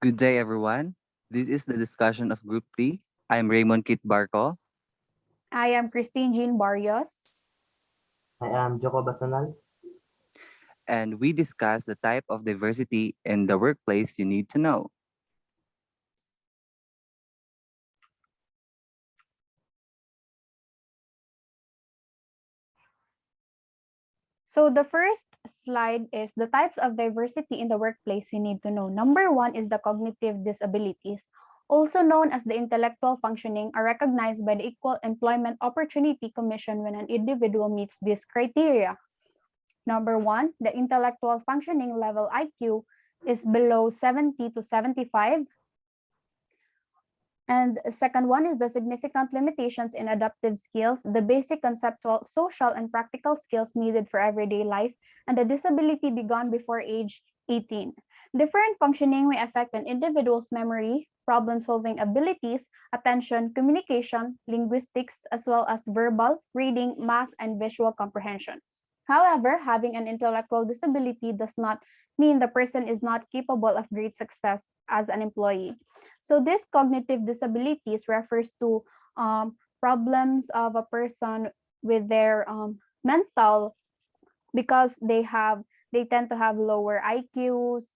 Good day, everyone. This is the discussion of Group 3. I'm Raymond Kit Barco, I am Christine Jean Barrios. I am Joko Basanal. and we discuss the type of diversity in the workplace you need to know. So the first slide is the types of diversity in the workplace you need to know. Number one is the cognitive disabilities, also known as the intellectual functioning, are recognized by the Equal Employment Opportunity Commission when an individual meets this criteria. Number one, the intellectual functioning level IQ is below 70 to 75. And second one is the significant limitations in adaptive skills, the basic conceptual, social, and practical skills needed for everyday life, and the disability begun before age 18. Different functioning may affect an individual's memory, problem-solving abilities, attention, communication, linguistics, as well as verbal, reading, math, and visual comprehension. However, having an intellectual disability does not mean the person is not capable of great success as an employee. So this cognitive disabilities refers to problems of a person with their mental because they tend to have lower IQs.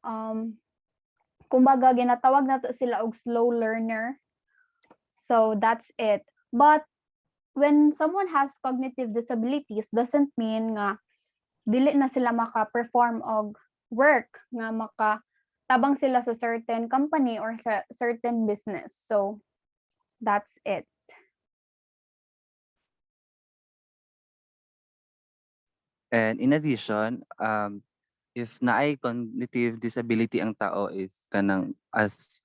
Kumbaga ginatawag nato sila og slow learner. So that's it. But when someone has cognitive disabilities doesn't mean nga dili na sila maka-perform og work nga tabang sila sa certain company or sa certain business. So that's it. And in addition, if naay cognitive disability ang tao is kanang as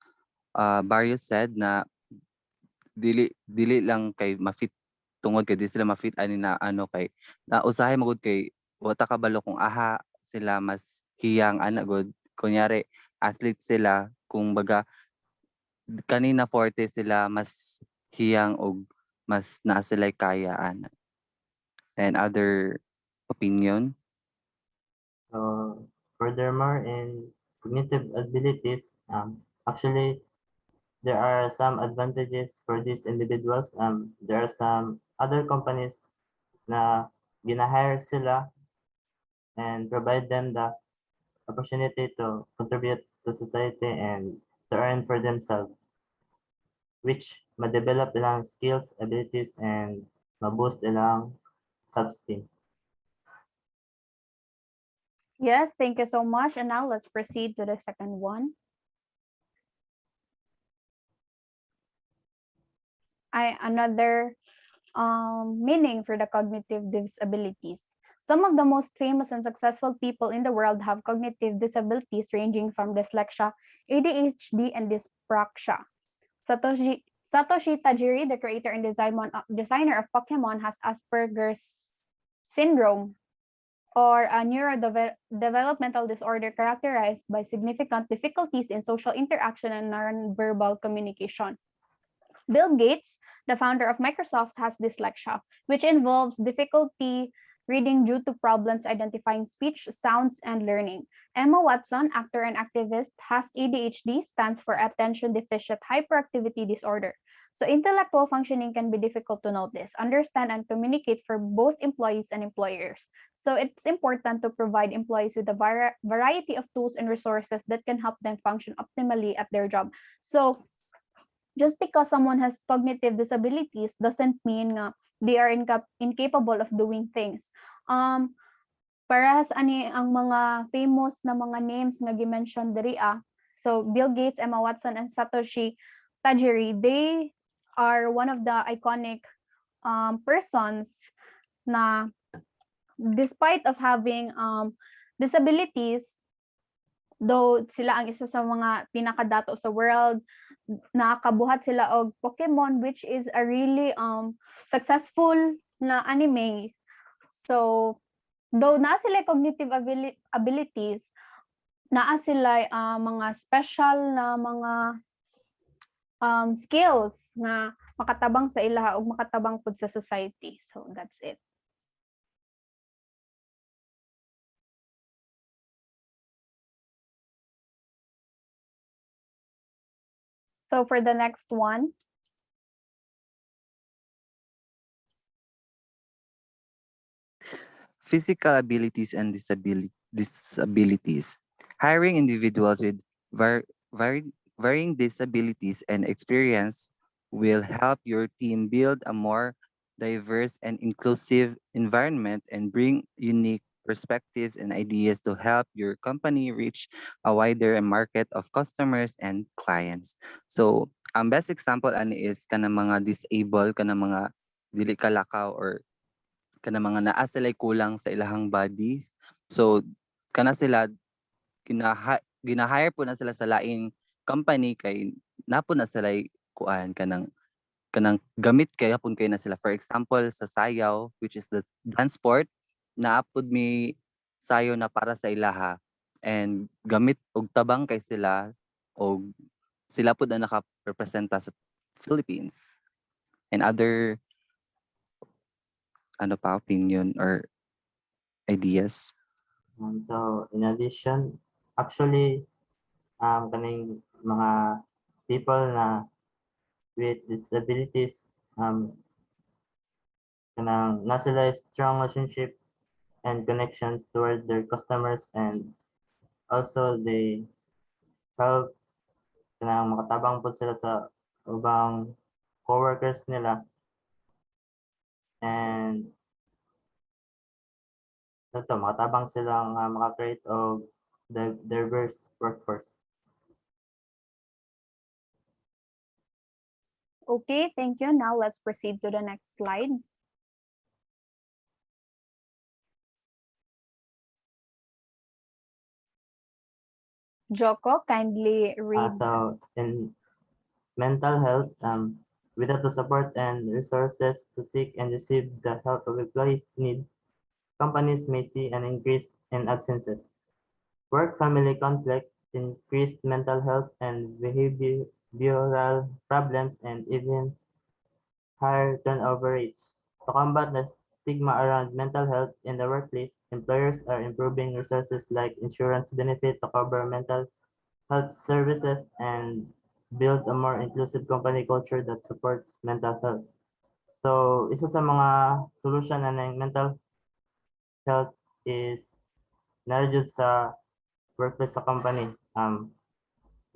Barrios said na dili lang kay ma-fit tungod kay di sila ma-fit ani na ano kay na usahay magud kay wata kabalo kung aha sila mas hiyang ana gud kunyari athlete sila kung baga kanina forte sila mas hiyang og mas naa sila'y kayaan and other opinion. Furthermore, in cognitive abilities, actually, there are some advantages for these individuals. There are some other companies na ginahire sila and provide them the opportunity to contribute to society and to earn for themselves, which ma-develop ilang skills, abilities, and ma-boost ilang self-esteem. Yes, thank you so much. And now let's proceed to the second one. Another meaning for the cognitive disabilities. Some of the most famous and successful people in the world have cognitive disabilities ranging from dyslexia, ADHD, and dyspraxia. Satoshi Tajiri, the creator and designer of Pokemon, has Asperger's syndrome, or a neurodevelopmental disorder characterized by significant difficulties in social interaction and nonverbal communication. Bill Gates, the founder of Microsoft, has dyslexia, which involves difficulty reading due to problems identifying speech, sounds, and learning. Emma Watson, actor and activist, has ADHD, stands for Attention Deficit Hyperactivity Disorder. So intellectual functioning can be difficult to notice, understand, and communicate for both employees and employers. So it's important to provide employees with a variety of tools and resources that can help them function optimally at their job. So just because someone has cognitive disabilities doesn't mean they are incapable of doing things. Parehas ani ang mga famous na mga names nga gi-mention diri So Bill Gates, Emma Watson, and Satoshi Tajiri, they are one of the iconic persons na despite of having disabilities, though sila ang isa sa mga pinakadato sa world, nakakabuhat sila og Pokemon, which is a really successful na anime. So though na sila cognitive abilities, naa sila mga special na mga skills na makatabang sa ilaha ug makatabang pud sa society. So that's it. So for the next one, Physical abilities and disabilities. Hiring individuals with var- varying disabilities and experience will help your team build a more diverse and inclusive environment and bring unique perspectives and ideas to help your company reach a wider market of customers and clients. So, ang best example ani is kanang mga disabled, kanang mga dili kalakaw or kanang mga naa sila'y kulang sa ilahang bodies. So, kana sila gina-hire po na sila sa laing company kay napo na sila'y kuan kanang gamit kay hapon kay na sila. For example, sa sayaw, which is the dance sport, naapod mi sayo na para sa ilaha and gamit og tabang kay sila og sila pud ang nakarepresenta sa Philippines and other ano pa opinion or ideas. So in addition, actually, kaning mga people na with disabilities, kanang na sila strong relationship and connections toward their customers, and also they help kanang makatabang po sila sa ubang coworkers nila, and ito makatabang silang maka-create of the diverse workforce. okay, thank you. Now let's proceed to the next slide. Joko, kindly read. So in mental health, without the support and resources to seek and receive the help of employees need, companies may see an increase in absences, work-family conflict, increased mental health and behavioral problems, and even higher turnover rates. To combat the stigma around mental health in the workplace, employers are improving resources like insurance benefit to cover mental health services and build a more inclusive company culture that supports mental health. So, isa sa mga solution na ng mental health is narajud sa workplace sa company.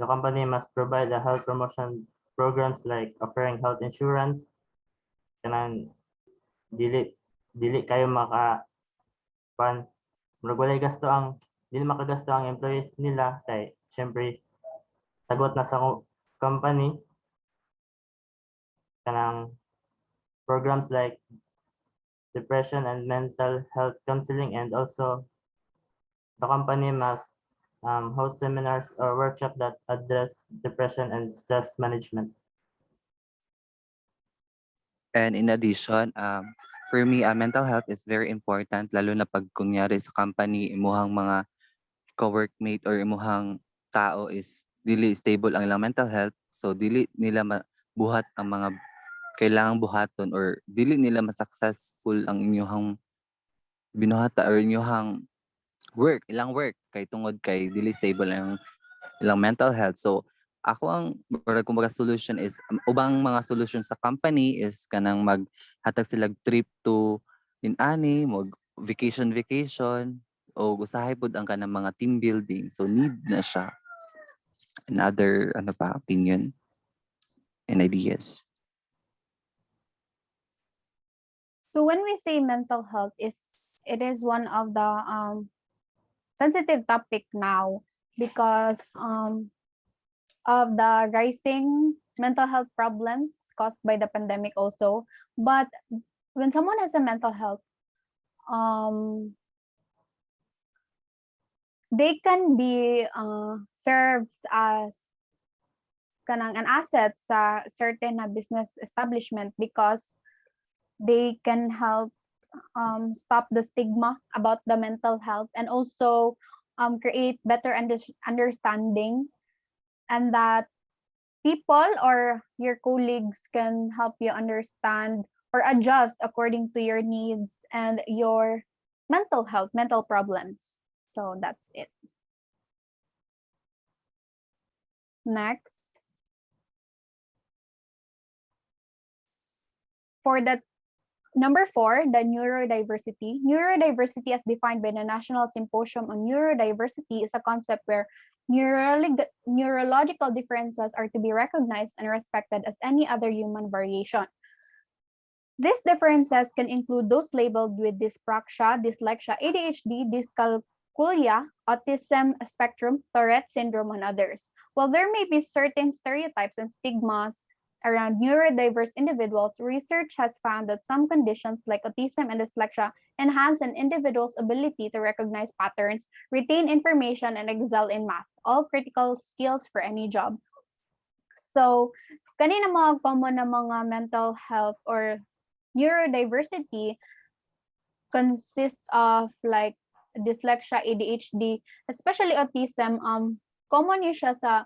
The company must provide a health promotion programs like offering health insurance, kanang dili dili kayo maka pan murag walay gasto ang dili makagasto ang employees nila kay syempre sagot na sa company, kanang programs like depression and mental health counseling, and also the company must host seminars or workshops that address depression and stress management. And in addition, for me, mental health is very important, lalo na pag kunyari sa company, imuhang mga co-workmate or imuhang tao is dili stable ang ilang mental health. So, dili nila buhat ang mga kailangang buhaton or dili nila ma-successful ang inyong binuhata or inyong ilang work kay tungod kay dili stable ang ilang mental health. So, ako ang kumbaga solution is ubang mga solution sa company is kanang maghatag sila trip to inani, mag vacation o usahay pud ang kanang mga team building. So need na siya. Another ano pa opinion and ideas. So when we say mental health, it is one of the sensitive topic now because of the rising mental health problems caused by the pandemic also. But when someone has a mental health, they can be serves as kanang an asset sa certain business establishment because they can help stop the stigma about the mental health and also create better understanding, and that people or your colleagues can help you understand or adjust according to your needs and your mental health, mental problems. So that's it. Next. For the number 4, the neurodiversity. Neurodiversity, as defined by the National Symposium on Neurodiversity, is a concept where neurological differences are to be recognized and respected as any other human variation. These differences can include those labeled with dyspraxia, dyslexia, ADHD, dyscalculia, autism spectrum, Tourette syndrome, and others. While there may be certain stereotypes and stigmas around neurodiverse individuals, research has found that some conditions like autism and dyslexia enhance an individual's ability to recognize patterns, retain information, and excel in math, all critical skills for any job. So, kanina mga common na mga mental health or neurodiversity consists of like dyslexia, ADHD, especially autism. Common yun siya sa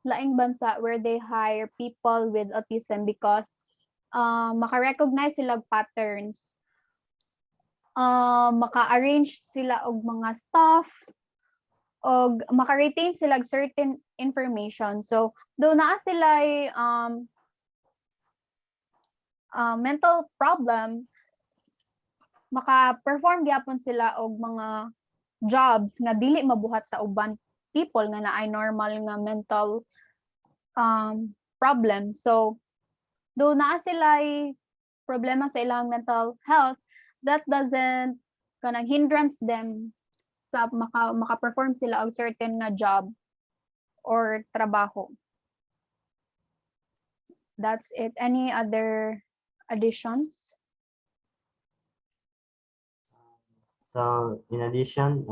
laing bansa where they hire people with autism because maka-recognize sila og patterns. Maka-arrange sila og mga stuff og maka-retain sila og certain information. So, do naa sila mental problem, maka-perform gyapon sila og mga jobs nga dili mabuhat sa uban people nga naay normal nga mental problem. So, do naa sila problema sa ilang mental health, that doesn't kanang hindrance them sa maka-perform sila og certain nga job or trabaho. That's it. Any other additions? So in addition,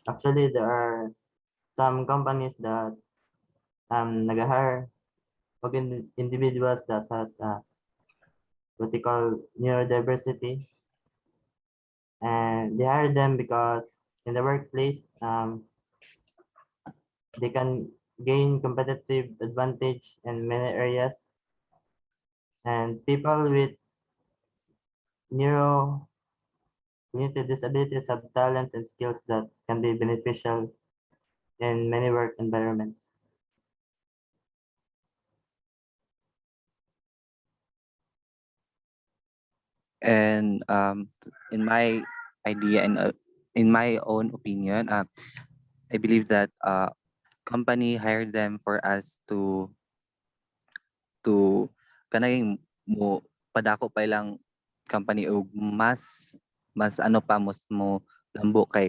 actually there are some companies that nag-hire individuals that has what they call neurodiversity, and they hire them because in the workplace they can gain competitive advantage in many areas, and people with cognitive disabilities have talents and skills that can be beneficial in many work environments. And in my idea and in my own opinion, I believe that company hired them for us to kanang mo padako pa ilang company og mas ano pa mo lambo kay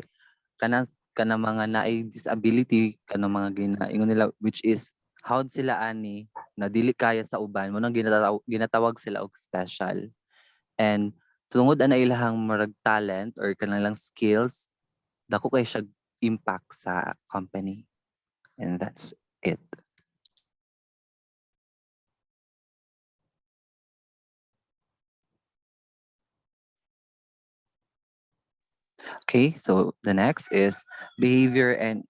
kanang mga naay disability kanang mga ginaingon nila, which is howd sila ani na dili kaya sa uban mo nang ginatawag sila og special. And tungod ana ilahang murag talent or kanilang skills, dako kay siya impact sa company. And that's it. Okay, so the next is behavior and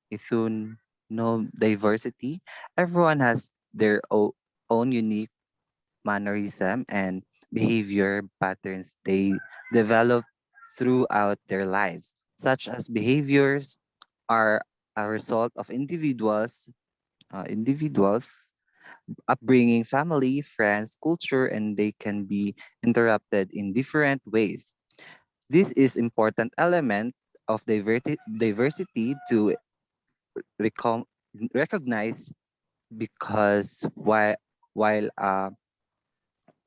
diversity. Everyone has their own unique mannerism and behavior patterns they develop throughout their lives, such as behaviors are a result of individuals upbringing, family, friends, culture, and they can be interrupted in different ways. This is important element of diversity to recognize, because while uh,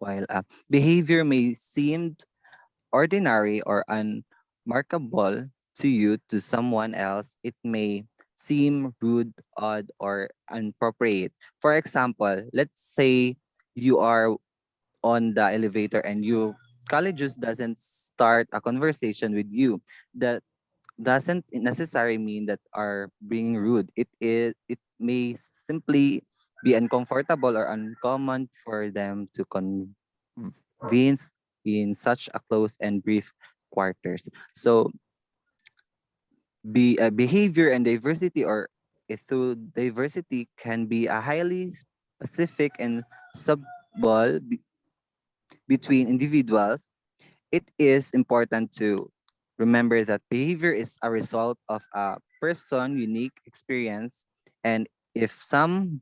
while behavior may seem ordinary or unmarkable to you, to someone else it may seem rude, odd, or inappropriate. For example, let's say you are on the elevator and you colleagues doesn't start a conversation with you. That doesn't necessarily mean that are being rude. It may simply be uncomfortable or uncommon for them to convince in such a close and brief quarters. So behavior and diversity or through diversity can be a highly specific and subtle between individuals. It is important to remember that behavior is a result of a person's unique experience, and if some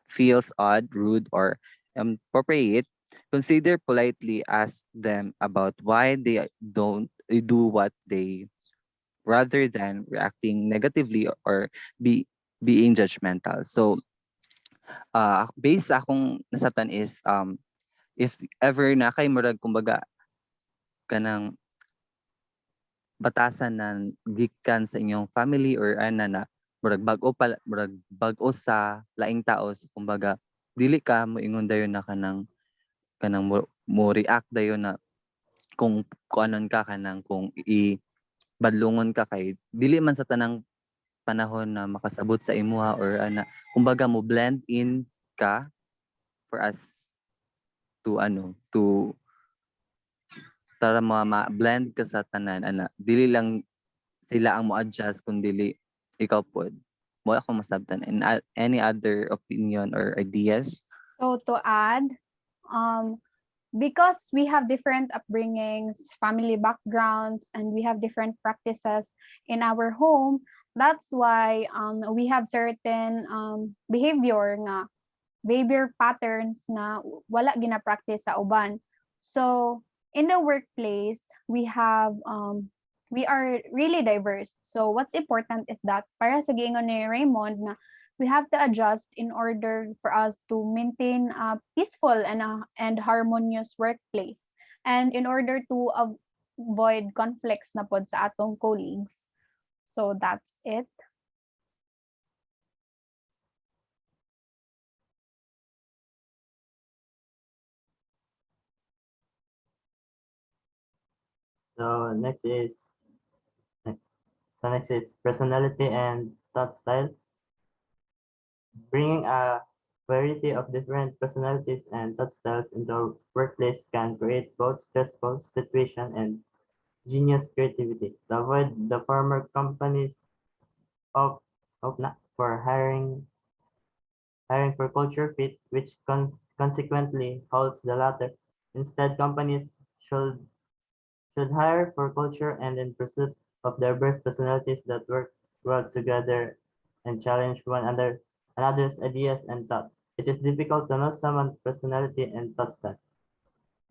feels odd, rude, or inappropriate, Consider politely ask them about why they don't do what they, rather than reacting negatively or be being judgmental. So based sa akong nasabtan is if ever na kay murag kumbaga kanang batasan na gikan sa inyong family or ana na murag bag-o sa laing tao, so, kumbaga dili ka moingon dayon na kanang mo react dayon na kung kuanon ka kanang kung badlungon ka kay dili man sa tanang panahon na makasabot sa imuha or ana, kumbaga mo blend in ka for us to para ma-blend ka sa tanan ana, dili lang sila ang mo-adjust kung dili ikaw pod. Mo ako masabtan, and any other opinion or ideas? So to add, um, because we have different upbringings, family backgrounds, and we have different practices in our home, that's why we have certain behavior patterns na wala gina-practice sa uban. So in the workplace, we are really diverse. So what's important is that para sa giingon ni Raymond na we have to adjust in order for us to maintain a peaceful and harmonious workplace, and in order to avoid conflicts na pod sa atong colleagues. So that's it. So next, next is personality and thought style. Bringing a variety of different personalities and thought styles into a workplace can create both stressful situation and genius creativity. To avoid the former companies of not for hiring for culture fit, which consequently holds the latter. Instead, companies should should hire for culture and in pursuit of diverse personalities that work well together and challenge another's ideas and thoughts. It is difficult to know someone's personality and thought style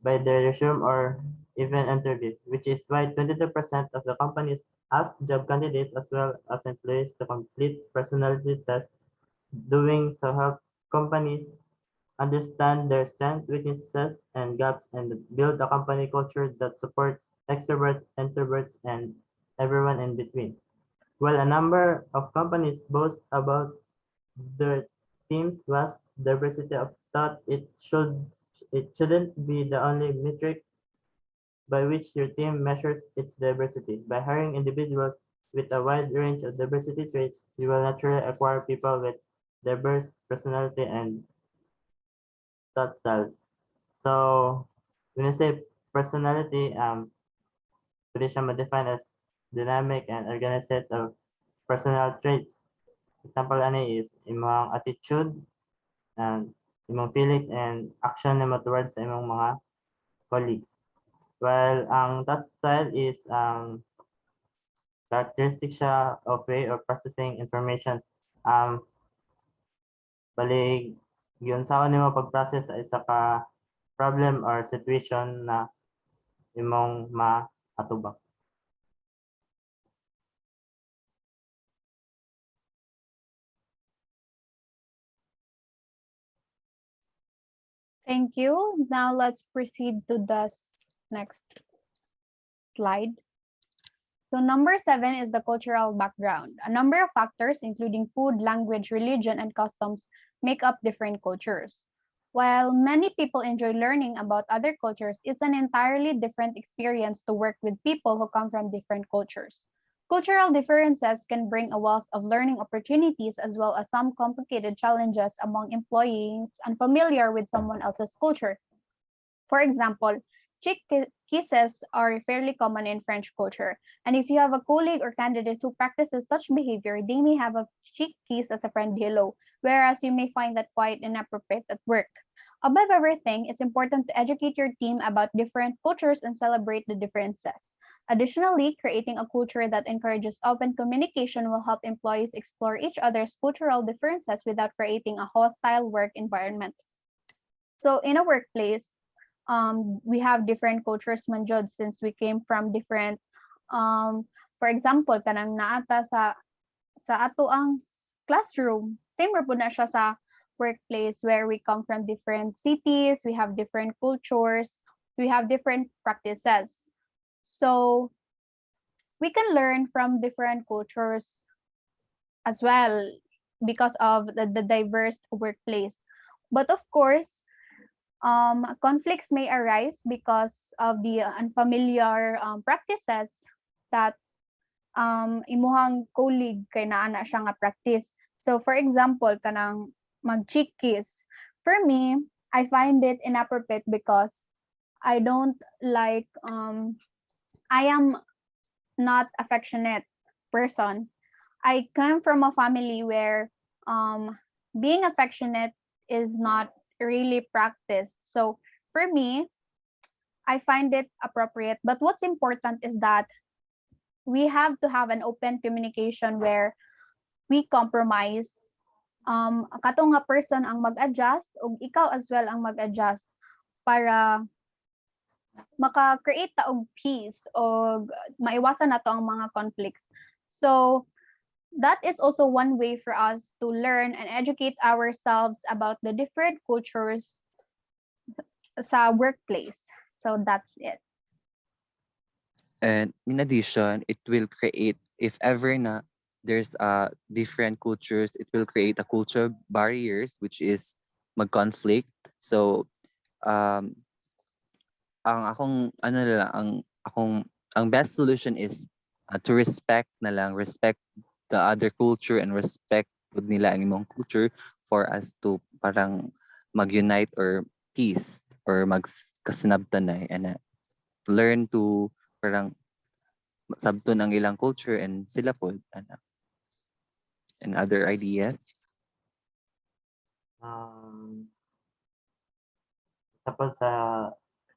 by their resume or even interview, which is why 22% of the companies ask job candidates as well as employees to complete personality tests. Doing so help companies understand their strengths, weaknesses, and gaps, and build a company culture that supports extroverts, introverts, and everyone in between. While a number of companies boast about their team's vast diversity of thought, it shouldn't be the only metric by which your team measures its diversity. By hiring individuals with a wide range of diversity traits, you will naturally acquire people with diverse personality and thought styles. So when you say personality, pwede siya ma-define as dynamic and organized set of personal traits. Example ani is imong attitude and imong feelings and action nimo towards sa imong mga colleagues. While ang thought style is characteristic siya of way of processing information. Um, Balig yun sa nimo pag-process sa isa ka problem or situation na imong maatubang. Thank you. Now let's proceed to the next slide. So number 7 is the cultural background. A number of factors, including food, language, religion, and customs, make up different cultures. While many people enjoy learning about other cultures, it's an entirely different experience to work with people who come from different cultures. Cultural differences can bring a wealth of learning opportunities as well as some complicated challenges among employees unfamiliar with someone else's culture. For example, kisses are fairly common in French culture, and if you have a colleague or candidate who practices such behavior, they may have a cheek kiss as a friendly hello, whereas you may find that quite inappropriate at work. Above everything, it's important to educate your team about different cultures and celebrate the differences. Additionally, creating a culture that encourages open communication will help employees explore each other's cultural differences without creating a hostile work environment. So, in a workplace, we have different cultures man jud since we came from different for example kanang naata sa ato ang classroom same ra pud na siya sa workplace where we come from different cities, we have different cultures, we have different practices. So we can learn from different cultures as well because of the diverse workplace. But of course, conflicts may arise because of the unfamiliar practices that imuhang colleague kay naa na siya nga practice. So for example, kanang mag-cheek kiss. For me, I find it inappropriate because I don't like I am not affectionate person. I come from a family where being affectionate is not really practiced. So for me, I find it appropriate. But what's important is that we have to have an open communication where we compromise. Kato nga person ang mag-adjust ug ikaw as well ang mag-adjust para maka-create ta og peace o maiwasan nato ang mga conflicts. So that is also one way for us to learn and educate ourselves about the different cultures sa workplace. So that's it. And in addition, it will create, if ever na there's different cultures, it will create a culture barriers, which is mag-conflict. So, um, ang akong, ano na lang, ang best solution is to respect na lang, respect the other culture and respect pud nila ang imong culture for us to parang mag-unite or peace or magkasinabtanay and learn to parang sabton ang ilang culture and sila po and other ideas.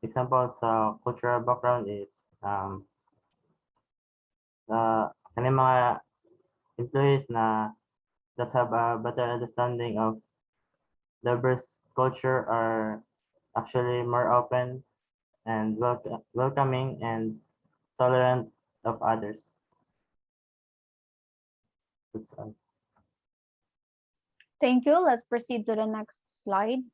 Example sa cultural background is kani mga employees na that have a better understanding of diverse culture are actually more open and welcoming and tolerant of others. That's all. Thank you. Let's proceed to the next slide.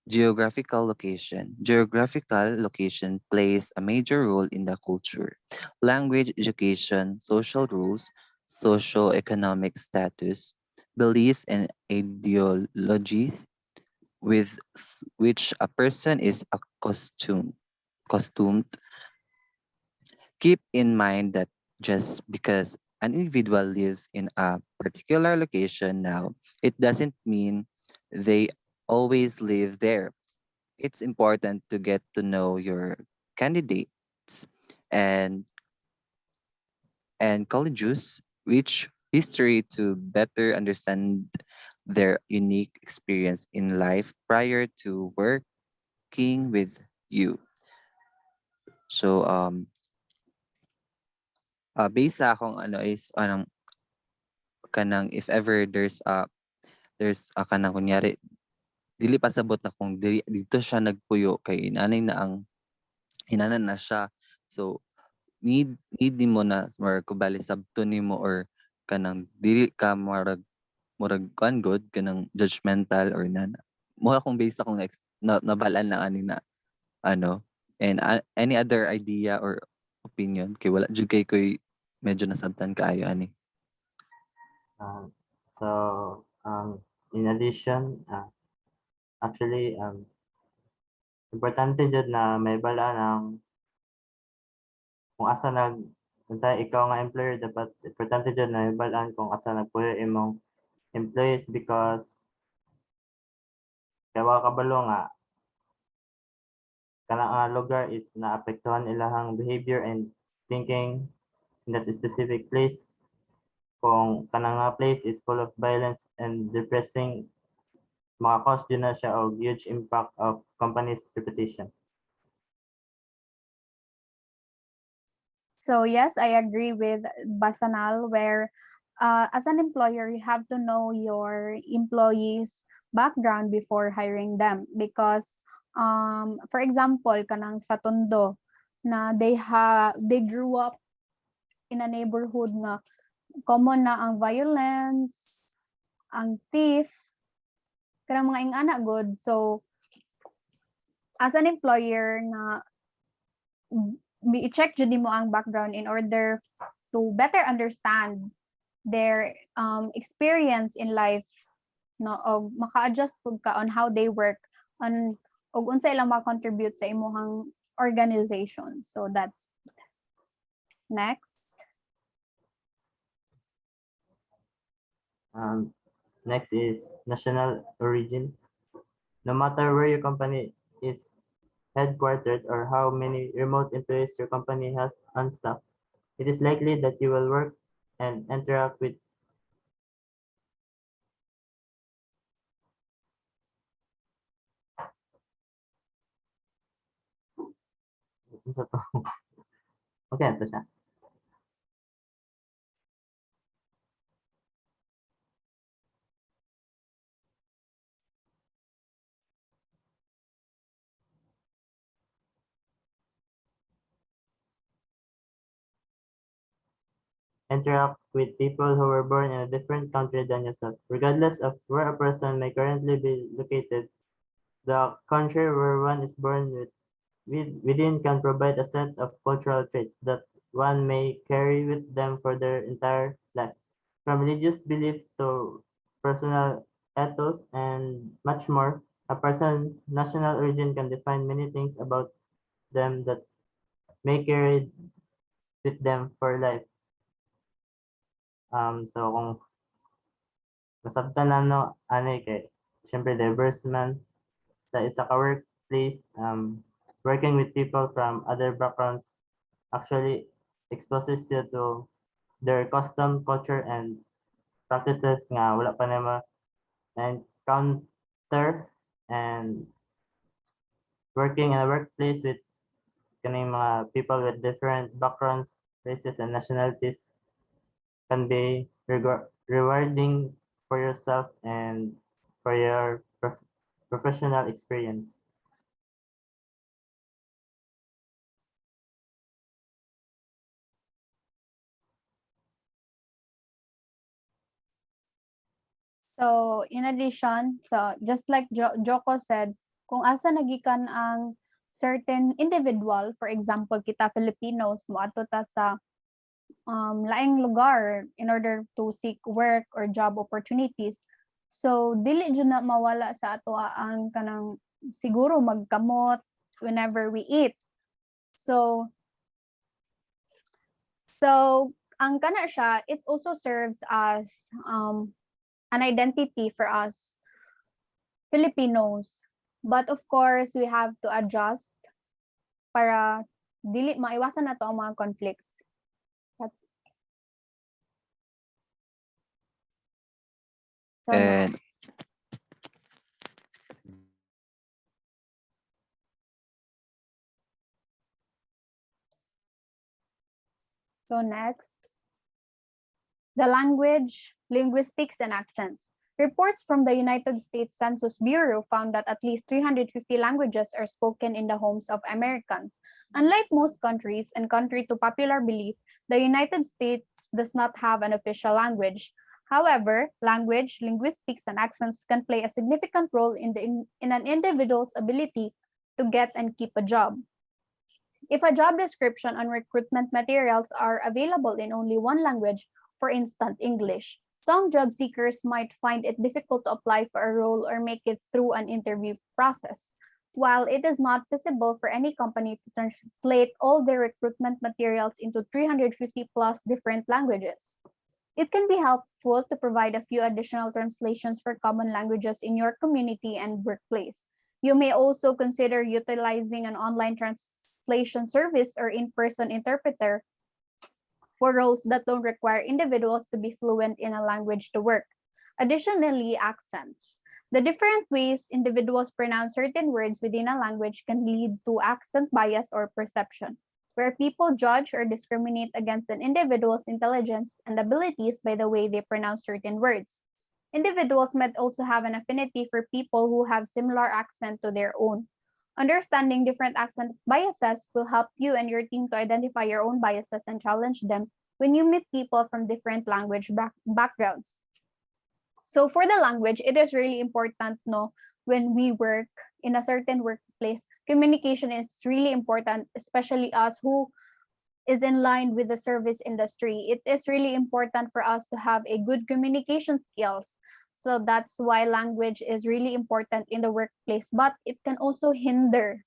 Geographical location. Geographical location plays a major role in the culture. Language, education, social rules, socio-economic status, beliefs, and ideologies with which a person is costumed. Keep in mind that just because an individual lives in a particular location now, it doesn't mean they always live there. It's important to get to know your candidates and colleges, which history to better understand their unique experience in life prior to working with you. So based sa akong ano is kanang if ever there's a kanang kunyari dili pasabot na kung dito siya nagpuyo kay inanan na siya. So need nimo na or kubali sabto nimo or kanang dili ka murag kuan god kanang judgmental or nana. Mo akong based akong nabalaan lang ani na ano and any other idea or opinion kay wala jud kay koy medyo nasabtan kaayo ani. So in addition, actually importante jud na may bala ng kung asa ikaw nga employer dapat importante jud na may balaan kung asa nagpuyo imong employees because kaya wa kabalo nga kanang lugar is naapektuhan ilahang behavior and thinking in that specific place. Kung kanang place is full of violence and depressing, maka-cause din na siya og huge impact of company's reputation. So yes, I agree with Basanal where as an employer, you have to know your employees' background before hiring them because, for example, kanang sa Tondo, na they grew up in a neighborhood na common na ang violence, ang thief, kanang mga ingana good. So, as an employer na i-check jud mo ang background in order to better understand their experience in life, no, og maka-adjust pud ka on how they work on og unsa ilang ma-contribute sa imong organization. So that's next. Next is national origin. No matter where your company is headquartered or how many remote employees your company has on staff, it is likely that you will work and interact with okay, ito siya. Interact with people who were born in a different country than yourself. Regardless of where a person may currently be located, the country where one is born within can provide a set of cultural traits that one may carry with them for their entire life. From religious belief to personal ethos and much more, a person's national origin can define many things about them that may carry with them for life. So kung masabtan na no, kay syempre diverse man sa isa ka workplace, working with people from other backgrounds actually exposes you to their custom, culture, and practices nga wala pa na encounter, and working in a workplace with kaning mga people with different backgrounds, races, and nationalities can be rewarding for yourself and for your professional experience. So, in addition, so just like Joko said, kung asa nagikan ang certain individual, for example, kita Filipinos, moadto ta sa laing lugar in order to seek work or job opportunities. So, dili jud na mawala sa ato ang kanang siguro magkamot whenever we eat. So, ang kana siya, it also serves as an identity for us Filipinos. But of course, we have to adjust para dili maiwasan na to ang mga conflicts. So, And next, the language, linguistics, and accents. Reports from the United States Census Bureau found that at least 350 languages are spoken in the homes of Americans. Unlike most countries, and contrary to popular belief, the United States does not have an official language. However, language, linguistics, and accents can play a significant role in an individual's ability to get and keep a job. If a job description and recruitment materials are available in only one language, for instance, English, some job seekers might find it difficult to apply for a role or make it through an interview process. While it is not feasible for any company to translate all their recruitment materials into 350 plus different languages, it can be helpful to provide a few additional translations for common languages in your community and workplace. You may also consider utilizing an online translation service or in-person interpreter for roles that don't require individuals to be fluent in a language to work. Additionally, accents. The different ways individuals pronounce certain words within a language can lead to accent bias or perception. where people judge or discriminate against an individual's intelligence and abilities by the way they pronounce certain words. Individuals might also have an affinity for people who have similar accent to their own. Understanding different accent biases will help you and your team to identify your own biases and challenge them when you meet people from different language backgrounds. So for the language, it is really important, no, when we work in a certain workplace, communication is really important, especially us who is in line with the service industry. It is really important for us to have a good communication skills. So that's why language is really important in the workplace, but it can also hinder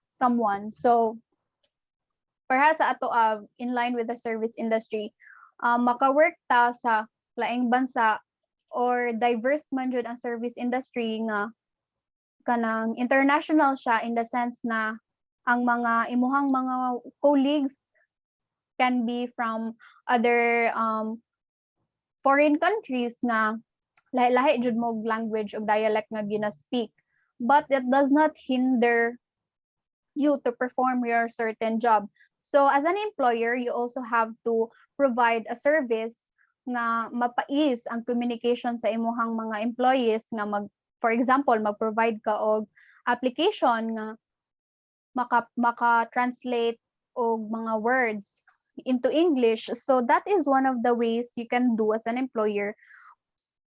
someone. So perhaps sa ato in line with the service industry, maka-work ta sa laing bansa or diverse man jud ang service industry nga kanang international siya in the sense na ang mga imuhang mga colleagues can be from other foreign countries nga lahi-lahi jud mo language o dialect nga gina-speak, but it does not hinder you to perform your certain job. So as an employer, you also have to provide a service nga mapais ang communication sa imuhang mga employees nga for example mag-provide ka og application nga maka-translate og mga words into English. So that is one of the ways you can do as an employer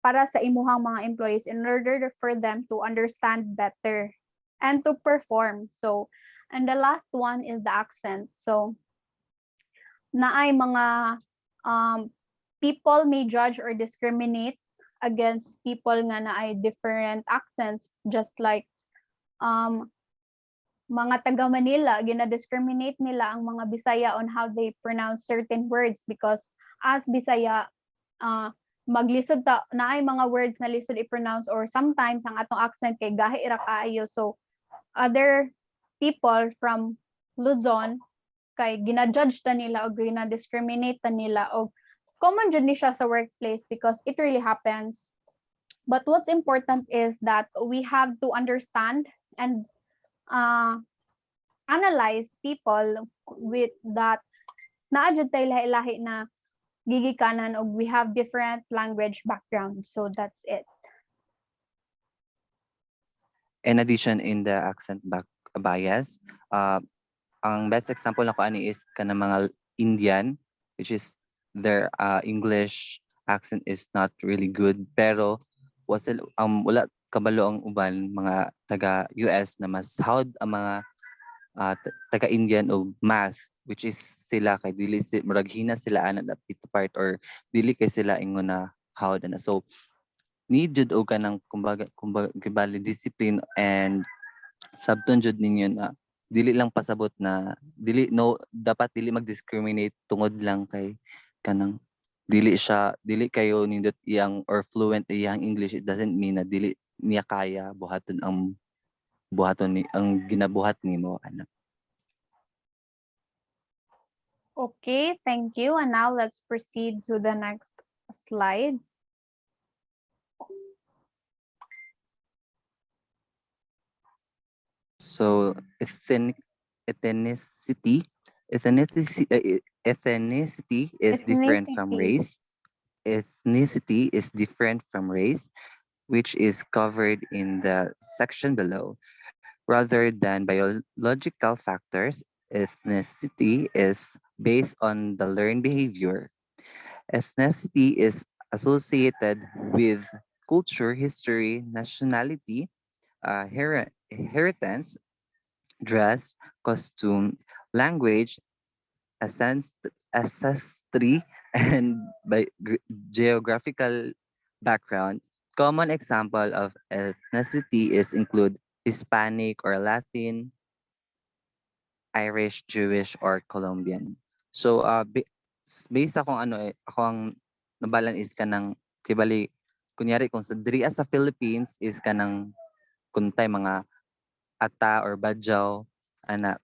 para sa imuhang mga employees in order for them to understand better and to perform. So, and the last one is the accent. So, naay mga people may judge or discriminate against people nga naay different accents, just like mga taga Manila, gina-discriminate nila ang mga Bisaya on how they pronounce certain words because as Bisaya, maglisod ta naay mga words na lisod i-pronounce or sometimes ang atong accent kay gahi ra kaayo. So other people from Luzon kay gina-judge ta nila o gina-discriminate ta nila o common jud ni siya sa workplace because it really happens. But what's important is that we have to understand and analyze people with that naa jud tay lahi-lahi na gigikanan og we have different language backgrounds. So that's it. In addition, in the accent bias, ang best example na ko ani is kanang mga Indian, which is their English accent is not really good, pero wala kabalo ang uban mga taga US na mas hawd ang mga taga Indian o math, which is sila kay dili murag hina sila ana na part or dili kay sila ingon na hawd na. So need jud og kanang kumbaga gibali discipline and sabton jud ninyo na dili lang pasabot na dapat dili mag-discriminate tungod lang kay kanang dili kayo nindot iyang or fluent iyang English. It doesn't mean na dili niya kaya buhaton ang ginabuhat nimo ana. Okay, thank you. And now let's proceed to the next slide. So ethnicity is different from race. Ethnicity is different from race, which is covered in the section below. Rather than biological factors, ethnicity is based on the learned behavior. Ethnicity is associated with culture, history, nationality, inheritance, dress, costume, language, ancestry, and geographical background. Common example of ethnicity is include Hispanic or Latin, Irish, Jewish, or Colombian. So based akong akong nabalan is kanang kibali kunyari kung sa diri sa Philippines is kanang kuntay mga ata or badyaw ana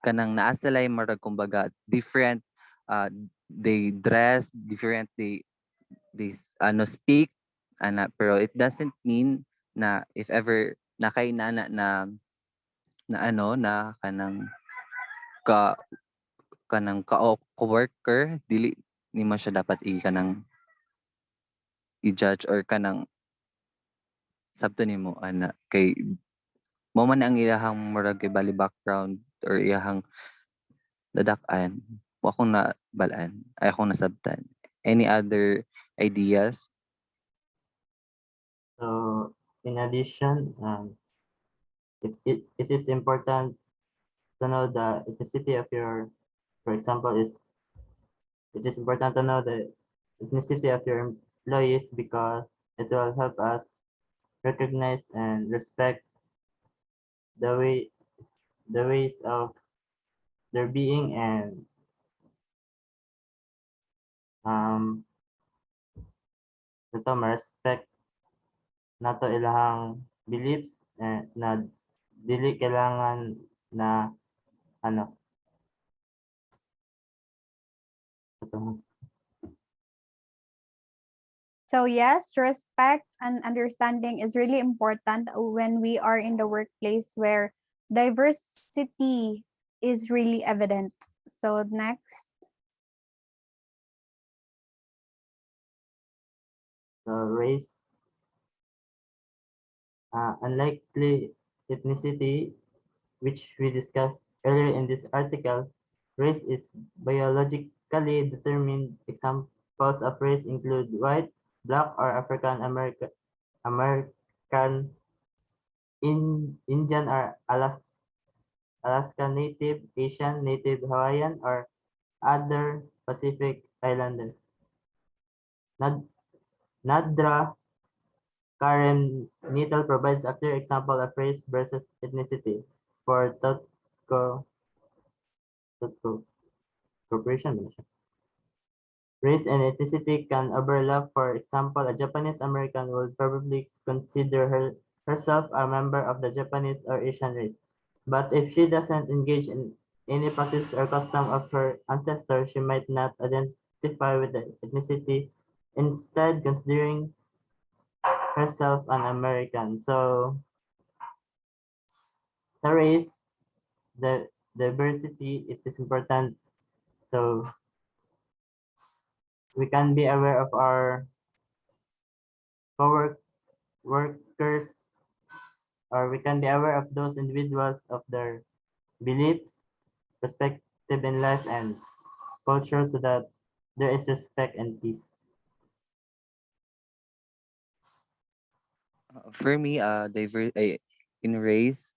kanang naa sila murag kumbaga different they dress different, they speak ana, pero it doesn't mean na if ever na kay na kanang ka kanang coworker dili nimo siya dapat kanang i-judge or kanang sabto nimo ana kay mo man ang ilahang murag kay bali background or iyahang dadak-an wa akong nabalaan ay akong nasabtan. Any other ideas? So in addition, it is important to know the ethnicity of your, for example, it is important to know the ethnicity of your employees because it will help us recognize and respect the way the ways of their being and um ito ma-respect nato ilahang beliefs na dili kailangan na ano ito. So yes, respect and understanding is really important when we are in the workplace where diversity is really evident. So next. So race, unlikely ethnicity, which we discussed earlier in this article, race is biologically determined. Examples of race include white, black, or African American, Indian or Alaska Native, Asian, Native Hawaiian, or other Pacific Islanders. Nadra Karen Needle provides a clear example of race versus ethnicity for Totco Corporation. Race and ethnicity can overlap. For example, a Japanese American would probably consider herself a member of the Japanese or Asian race. But if she doesn't engage in any practice or custom of her ancestors, she might not identify with the ethnicity, instead considering herself an American. So sa race, the diversity is important. So we can be aware of our workers, or we can be aware of those individuals of their beliefs, perspective in life, and culture, so that there is respect and peace. For me, in race,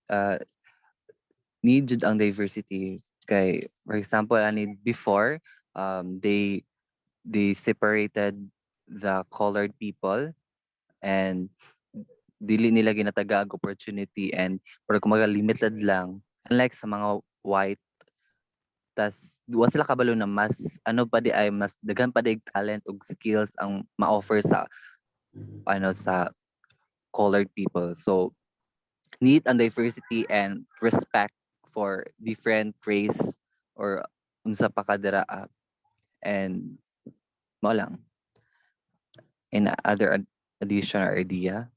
need jud ang diversity kay for example ani before they separated the colored people and dili nila ginatagag opportunity and or kumaga limited lang unlike sa mga white tas wa sila kabalo na mas ano pa di ay mas daghan pa di talent ug skills ang ma-offer sa sa colored people. So need and diversity and respect for different race or unsa pa ka dira and mo lang in other addition or idea.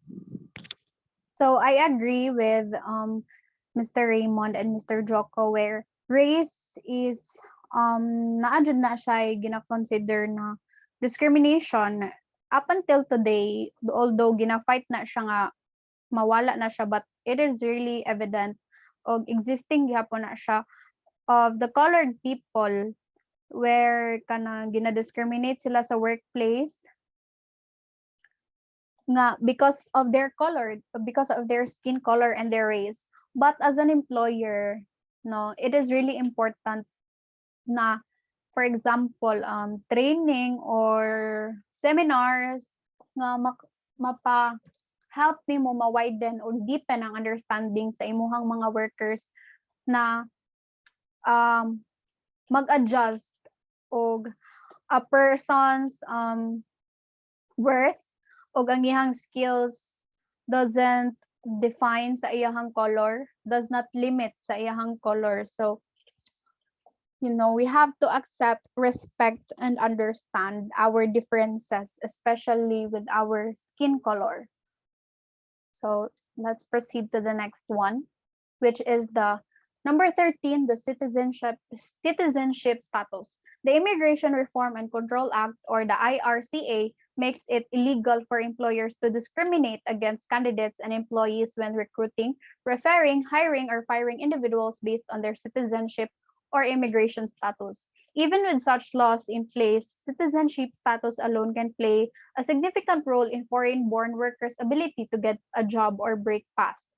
So I agree with Mr. Raymond and Mr. Joko where race is naa jud na siya gina-consider na discrimination up until today, although gina-fight na siya nga mawala na siya, but it is really evident og existing gyapon na siya of the colored people where kana gina-discriminate sila sa workplace nga because of their color, because of their skin color and their race. But as an employer, no, it is really important na, for example, training or seminars nga mapa help nimo ma-widen or deepen ang understanding sa imuhang mga workers na mag-adjust og a person's worth og ang iyang skills doesn't define sa iyang color, does not limit sa iyang color. So, we have to accept, respect, and understand our differences, especially with our skin color. So let's proceed to the next one, which is the Number 13, the citizenship status. The Immigration Reform and Control Act, or the IRCA, makes it illegal for employers to discriminate against candidates and employees when recruiting, referring, hiring, or firing individuals based on their citizenship or immigration status. Even with such laws in place, citizenship status alone can play a significant role in foreign-born workers' ability to get a job or break past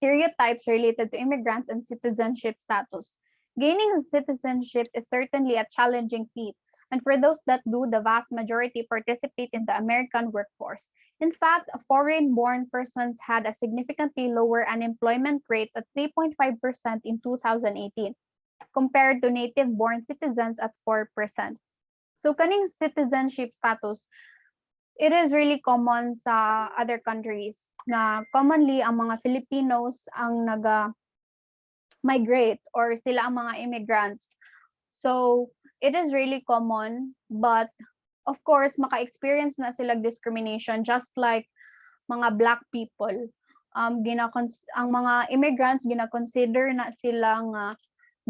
stereotypes related to immigrants and citizenship status. Gaining citizenship is certainly a challenging feat, and for those that do, the vast majority participate in the American workforce. In fact, foreign born persons had a significantly lower unemployment rate at 3.5% in 2018 compared to native born citizens at 4%. So kaning citizenship status, it is really common sa other countries na commonly ang mga Filipinos ang migrate or sila ang mga immigrants. So it is really common, but of course maka-experience na sila discrimination just like mga black people. Ang mga immigrants gina-consider na sila nga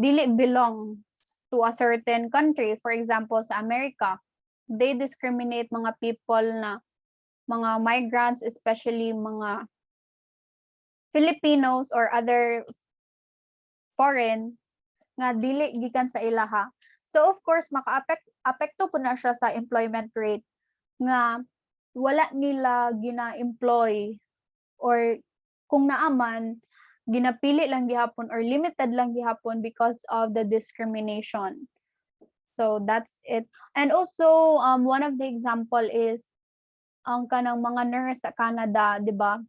dili belong to a certain country. For example, sa America, they discriminate mga people na mga migrants, especially mga Filipinos or other foreign nga dili gikan sa ilaha. So of course maka-apekto po na siya sa employment rate nga wala nila gina-employ or kung naaman ginapili lang gihapon or limited lang gihapon because of the discrimination. So that's it. And also one of the example is ang kanang mga nurse sa Canada, 'di ba?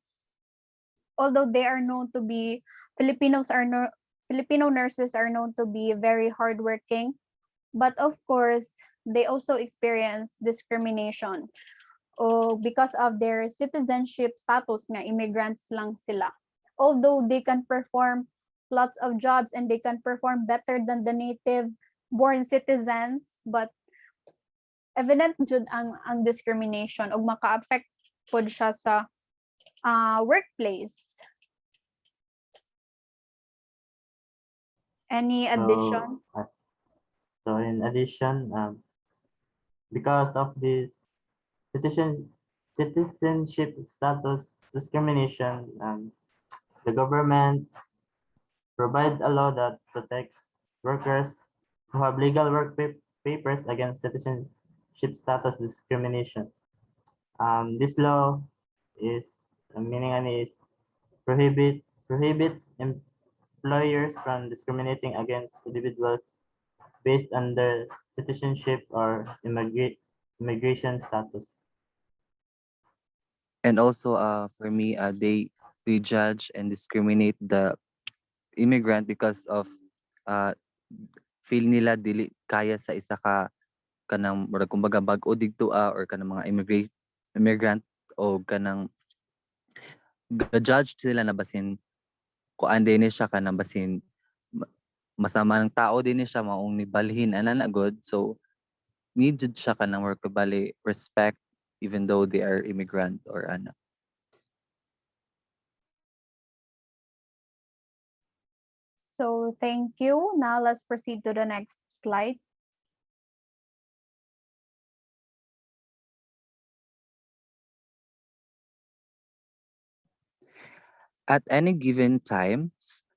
Although they are known to be Filipino nurses are known to be very hardworking, but of course they also experience discrimination because of their citizenship status nga immigrants lang sila. Although they can perform lots of jobs and they can perform better than the native born citizens, but evident jud ang discrimination ug maka-affect pod siya sa workplace. Any addition? So in addition, because of this citizenship status discrimination, the government provides a law that protects workers who have legal work papers against citizenship status discrimination. This law is meaning is prohibits employers from discriminating against individuals based on their citizenship or immigration status. And also for me they judge and discriminate the immigrant because of uh, feel nila dili kaya sa isa ka kanang murag kumbaga bag-o didto or kanang mga immigrant o kanang ga-judge sila na basin kuan din siya kanang basin masama ng tao din siya maong nibalhin ana na good. So need jud siya kanang work bali respect even though they are immigrant or ana. So thank you. Now let's proceed to the next slide. At any given time,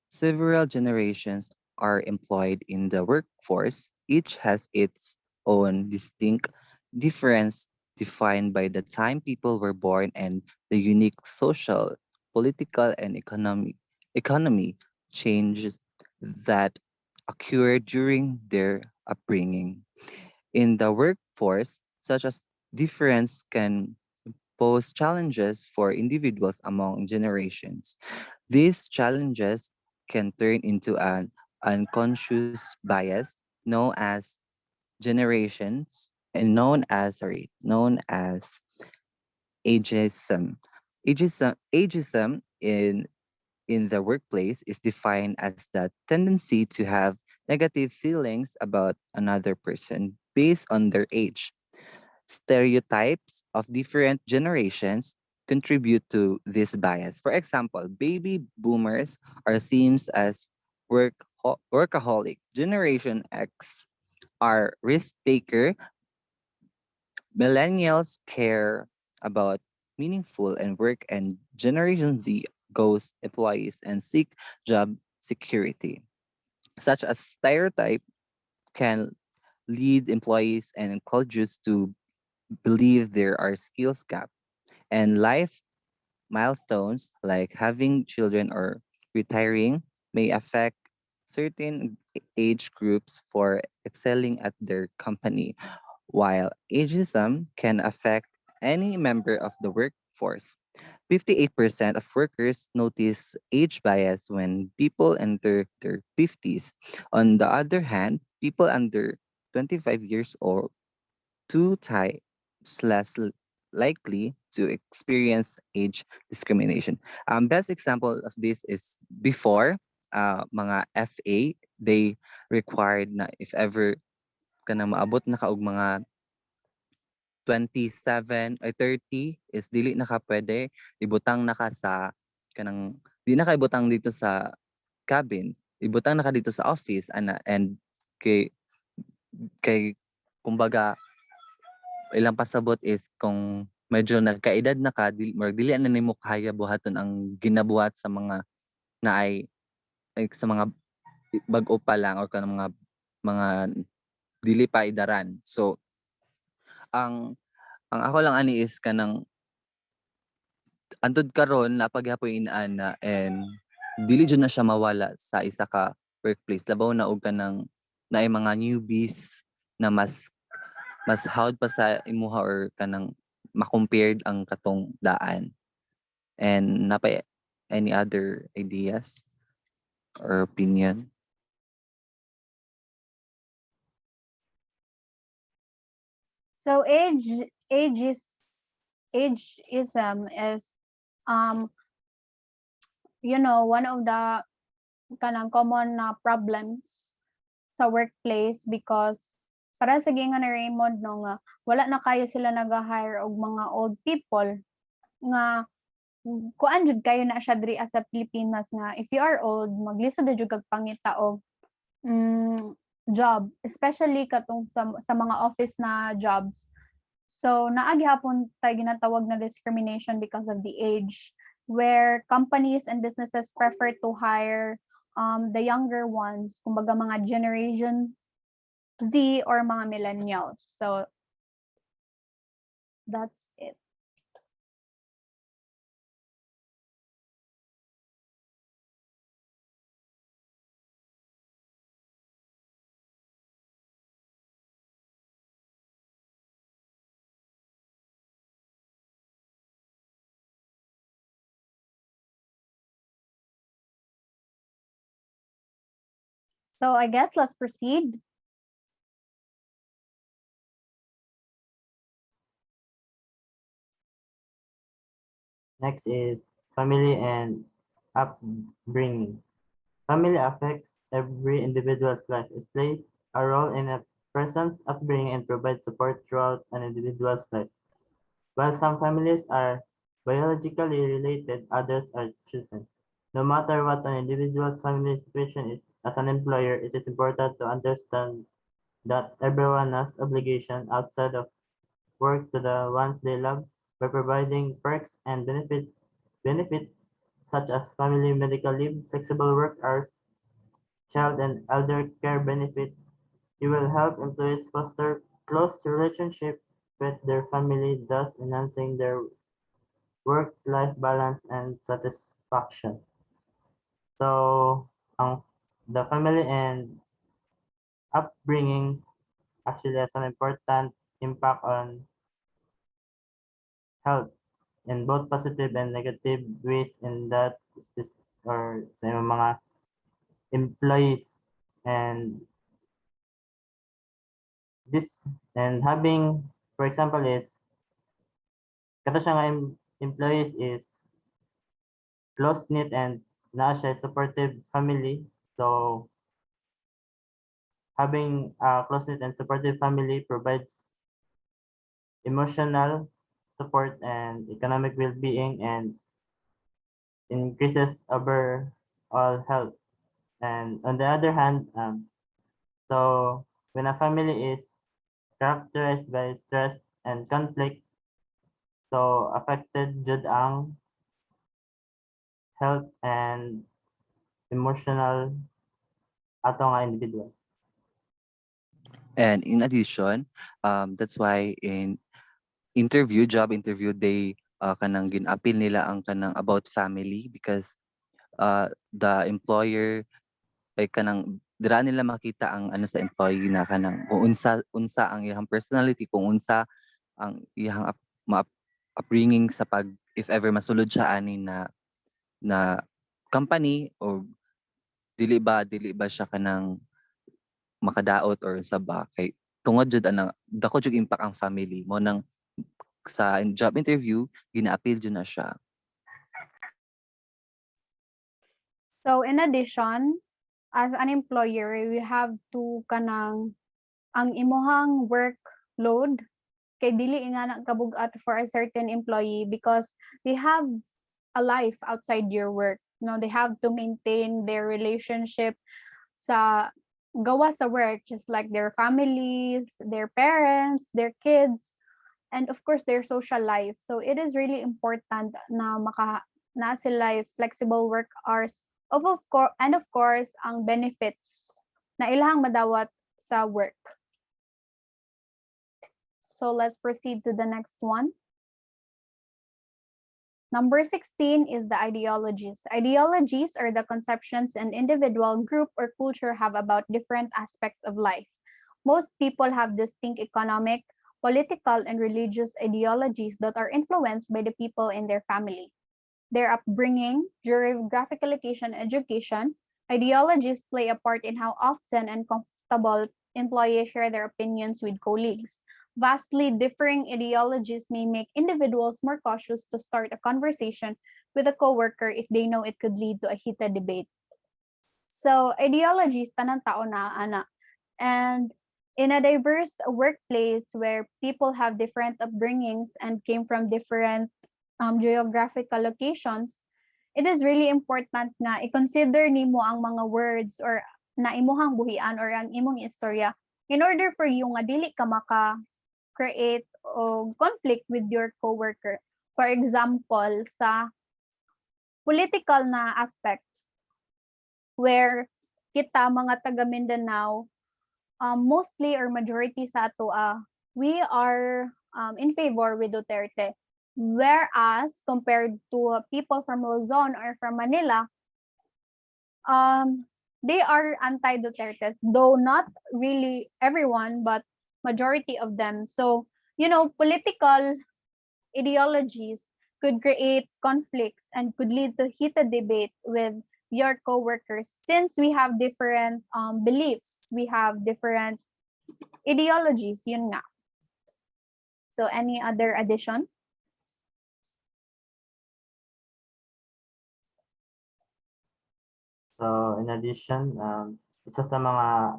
several generations are employed in the workforce. Each has its own distinct difference defined by the time people were born and the unique social, political, and economy changes that occur during their upbringing. In the workforce, such as difference can pose challenges for individuals among generations. These challenges can turn into an unconscious bias known as ageism. Ageism in the workplace is defined as the tendency to have negative feelings about another person based on their age. Stereotypes of different generations contribute to this bias. For example, baby boomers are seen as workaholic. Generation X are risk taker. Millennials care about meaningful and work, and Generation Z goes employees and seek job security. Such a stereotype can lead employees and cultures to believe there are skills gap and life milestones like having children or retiring may affect certain age groups for excelling at their company, while ageism can affect any member of the workforce. 58% of workers notice age bias when people enter their 50s. On the other hand, people under 25 years old two times likely to experience age discrimination. Best example of this is before mga FA, they required na if ever ka na maabot na ka og mga 27 or 30 is dili na ka pwede ibutang na ka sa kanang di na ka ibutang dito sa cabin, ibutang na ka dito sa office ana and kay kay kumbaga ilang pasabot is kung medyo nagkaedad na ka, dili na nimo kaya buhaton ang ginabuhat sa mga naay sa mga bag-o pa lang or kanang mga dili pa idaran. So ang ako lang ani is kanang antud karon napaghapon inaana and dili jud na siya mawala sa isa ka workplace labaw na og kanang naay mga newbies na mas hard pa sa imuha or kanang ma-compared ang katong daan. And napay any other ideas or opinion? So ageism is um one of the kanang common na problems sa workplace because para sa gingan ni Raymond no nga wala na kayo sila nag-hire og mga old people nga kuan jud kayo na siya diri as sa Pilipinas nga if you are old maglisod jud kag pangita og job especially katong sa mga office na jobs. So naa gyapon tay ginatawag na discrimination because of the age where companies and businesses prefer to hire the younger ones, kumbaga mga generation Z or mga millennials. So that's it. So I guess let's proceed. Next is family and upbringing. Family affects every individual's life. It plays a role in a person's upbringing and provides support throughout an individual's life. While some families are biologically related, others are chosen. No matter what an individual's family situation is, as an employer, it is important to understand that everyone has obligations outside of work to the ones they love by providing perks and benefits such as family medical leave, flexible work hours, child and elder care benefits. You will help employees foster close relationship with their family, thus enhancing their work-life balance and satisfaction. So, the family and upbringing actually has an important impact on health in both positive and negative ways in that or sa iyong mga employees and this and having for example is kato siya nga employees is close knit and naa siya supportive family, so having a close knit and supportive family provides emotional support and economic well-being and increases overall health. And on the other hand, so when a family is characterized by stress and conflict, so affected jud ang health and emotional ato nga individual. And in addition, that's why in job interview, they kanang ginapil nila ang kanang about family because the employer ay kanang dira nila makita ang ano sa employee na kanang kung unsa ang iyang personality, kung unsa ang iyang upbringing sa pag if ever masulod siya ani na company o dili ba siya kanang makadaot or sa ba kay tungod jud anang dako jud impact ang family mo nang sa job interview gina-appeal jud na siya. So in addition, as an employer, we have to kanang ang imuhang workload kay dili nga na kabugat for a certain employee because they have a life outside your work. No, they have to maintain their relationship sa gawa sa work, just like their families, their parents, their kids, and of course their social life. So it is really important na sila flexible work hours of course, and of course ang benefits na ilahang madawat sa work. So let's proceed to the next one. Number 16 is the ideologies. Ideologies are the conceptions an individual, group, or culture have about different aspects of life. Most people have distinct economic, political, and religious ideologies that are influenced by the people in their family. Their upbringing, geographical location, education, ideologies play a part in how often and comfortable employees share their opinions with colleagues. Vastly differing ideologies may make individuals more cautious to start a conversation with a coworker if they know it could lead to a heated debate. So ideologies tanang tao na ana. And in a diverse workplace where people have different upbringings and came from different geographical locations, it is really important nga i-consider nimo ang mga words or na imuhang buhian or ang imong istorya in order for you nga dili ka maka-create o conflict with your coworker. For example, sa political na aspect where kita mga taga Mindanao, mostly or majority sa ato we are in favor with Duterte. Whereas compared to people from Luzon or from Manila, they are anti-Duterte, though not really everyone, but majority of them. So, political ideologies could create conflicts and could lead to heated debate with your coworkers since we have different beliefs, we have different ideologies, yun nga. So, any other addition? So in addition, isa sa mga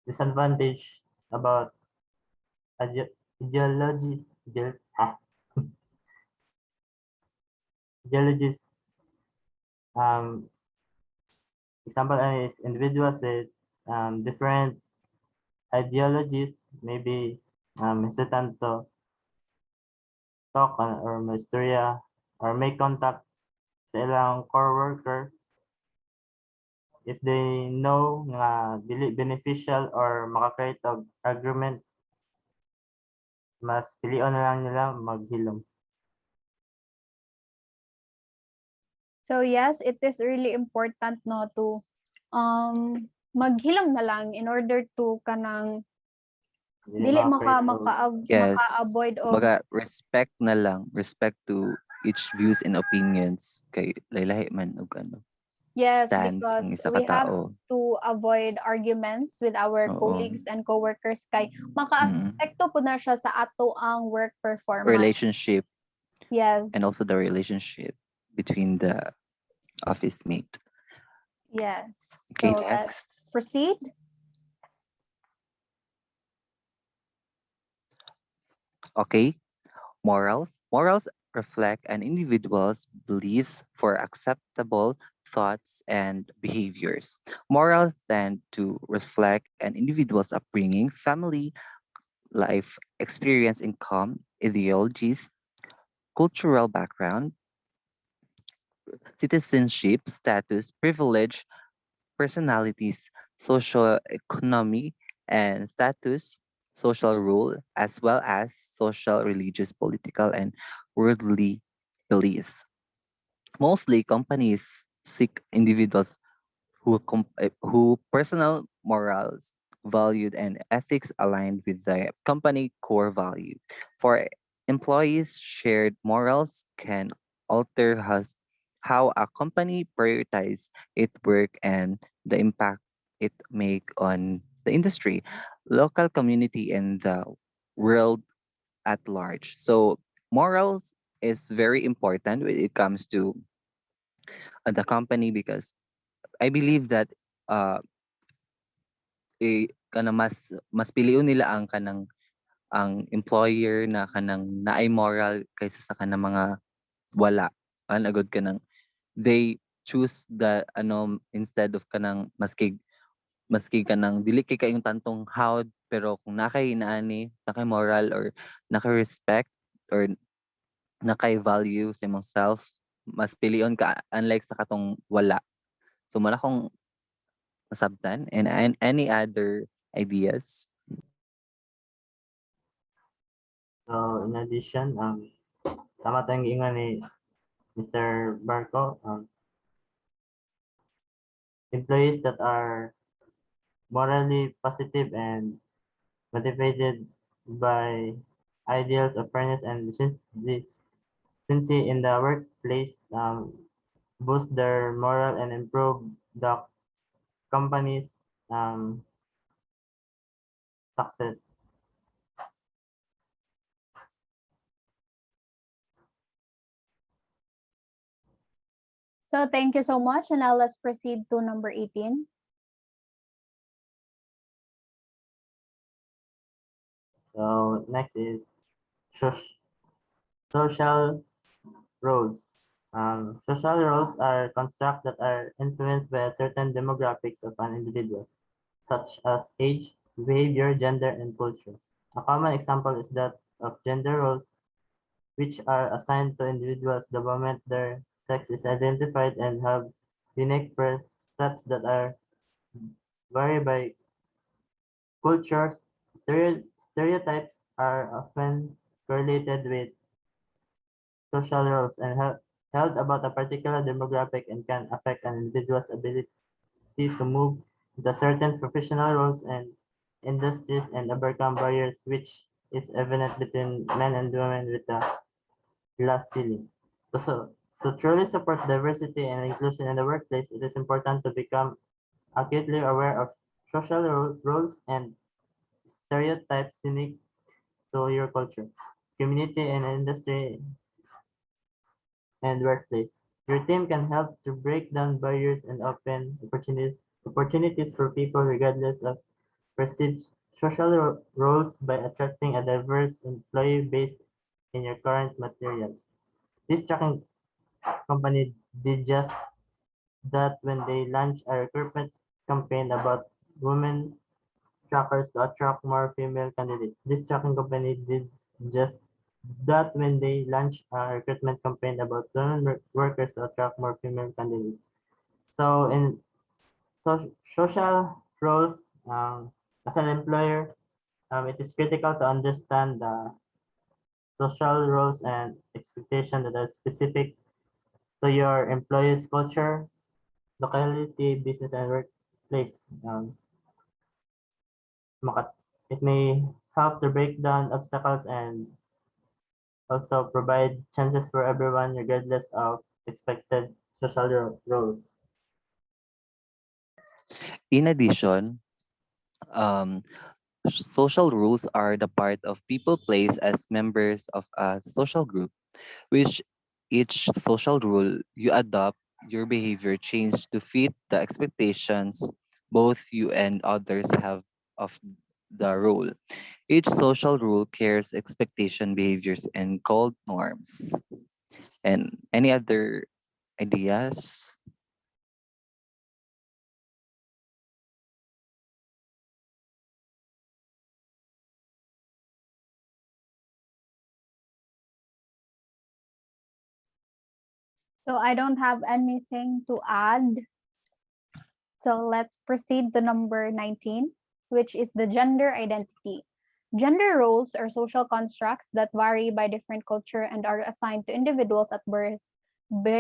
disadvantage about ideologies, ideologies, example is individuals with different ideologies, maybe hesitant to talk or maistorya or make contact sa ilang coworker if they know nga dili beneficial or maka-create og argument, mas pilion na lang nila maghilom. So yes, it is really important no to maghilom na lang in order to kanang dili Yes. maka-avoid og Baga respect na lang, respect to each views and opinions kay lahi man og ano. yes, stand because ang isa we ka have tao. to avoid arguments with our Oo. colleagues and coworkers kay maka-apekto po na siya sa ato ang work performance. Relationship Yes. and also the relationship between the office mate. Yes. Okay, So next. let's proceed. Okay. Morals. Morals reflect an individual's beliefs for acceptable thoughts and behaviors. Morals tend to reflect an individual's upbringing, family, life experience, income, ideologies, cultural background, citizenship, status, privilege, personalities, social economy and status, social rule, as well as social, religious, political, and worldly beliefs. Mostly, companies seek individuals who personal morals, valued, and ethics aligned with the company core value. For employees, shared morals can alter how a company prioritize its work and the impact it make on the industry, local community, and the world at large. So morals is very important when it comes to the company because I believe that uh, mas piliun nila ang kanang ang employer na kanang naay moral kaysa sa kanang mga wala. Agad kanang they choose the instead of kanang maski kanang dili kay kayong tantong hawd pero kung nakay inaani, nakay moral or nakay respect or nakay value sa imong self, mas pilion ka unlike sa katong wala. So mala kong masabtan and any other ideas. So in addition, tama tayong giingon ni Mr. Barco, employees that are morally positive and motivated by ideals of fairness and decency in the workplace boost their moral and improve the company's success. So thank you so much. And now let's proceed to number 18. So next is social roles. Social roles are constructs that are influenced by a certain demographics of an individual, such as age, behavior, gender, and culture. A common example is that of gender roles, which are assigned to individuals the moment their sex is identified and have unique precepts that are vary by cultures. Stereotypes are often correlated with social roles and held about a particular demographic and can affect an individual's ability to move into certain professional roles and industries and overcome barriers which is evident between men and women with a glass ceiling. So, to truly support diversity and inclusion in the workplace, it is important to become acutely aware of social roles and stereotypes unique to your culture, community, and industry and workplace. Your team can help to break down barriers and open opportunities for people regardless of perceived social roles by attracting a diverse employee base in your current materials. This tracking company did just that when they launched a recruitment campaign about women trackers to attract more female candidates. This tracking company did just that when they launched a recruitment campaign about women workers to attract more female candidates. So in social roles, as an employer, it is critical to understand the social roles and expectations that are specific to your employee's culture, locality, business, and workplace. It may help to break down obstacles and also provide chances for everyone regardless of expected social roles. In addition, um, social rules are the part of people place as members of a social group, which each social rule you adopt your behavior change to fit the expectations both you and others have of the role. Each social rule carries expectation, behaviors, and called norms. And any other ideas? So I don't have anything to add. So let's proceed to number 19, which is the gender identity. Gender roles are social constructs that vary by different culture and are assigned to individuals at birth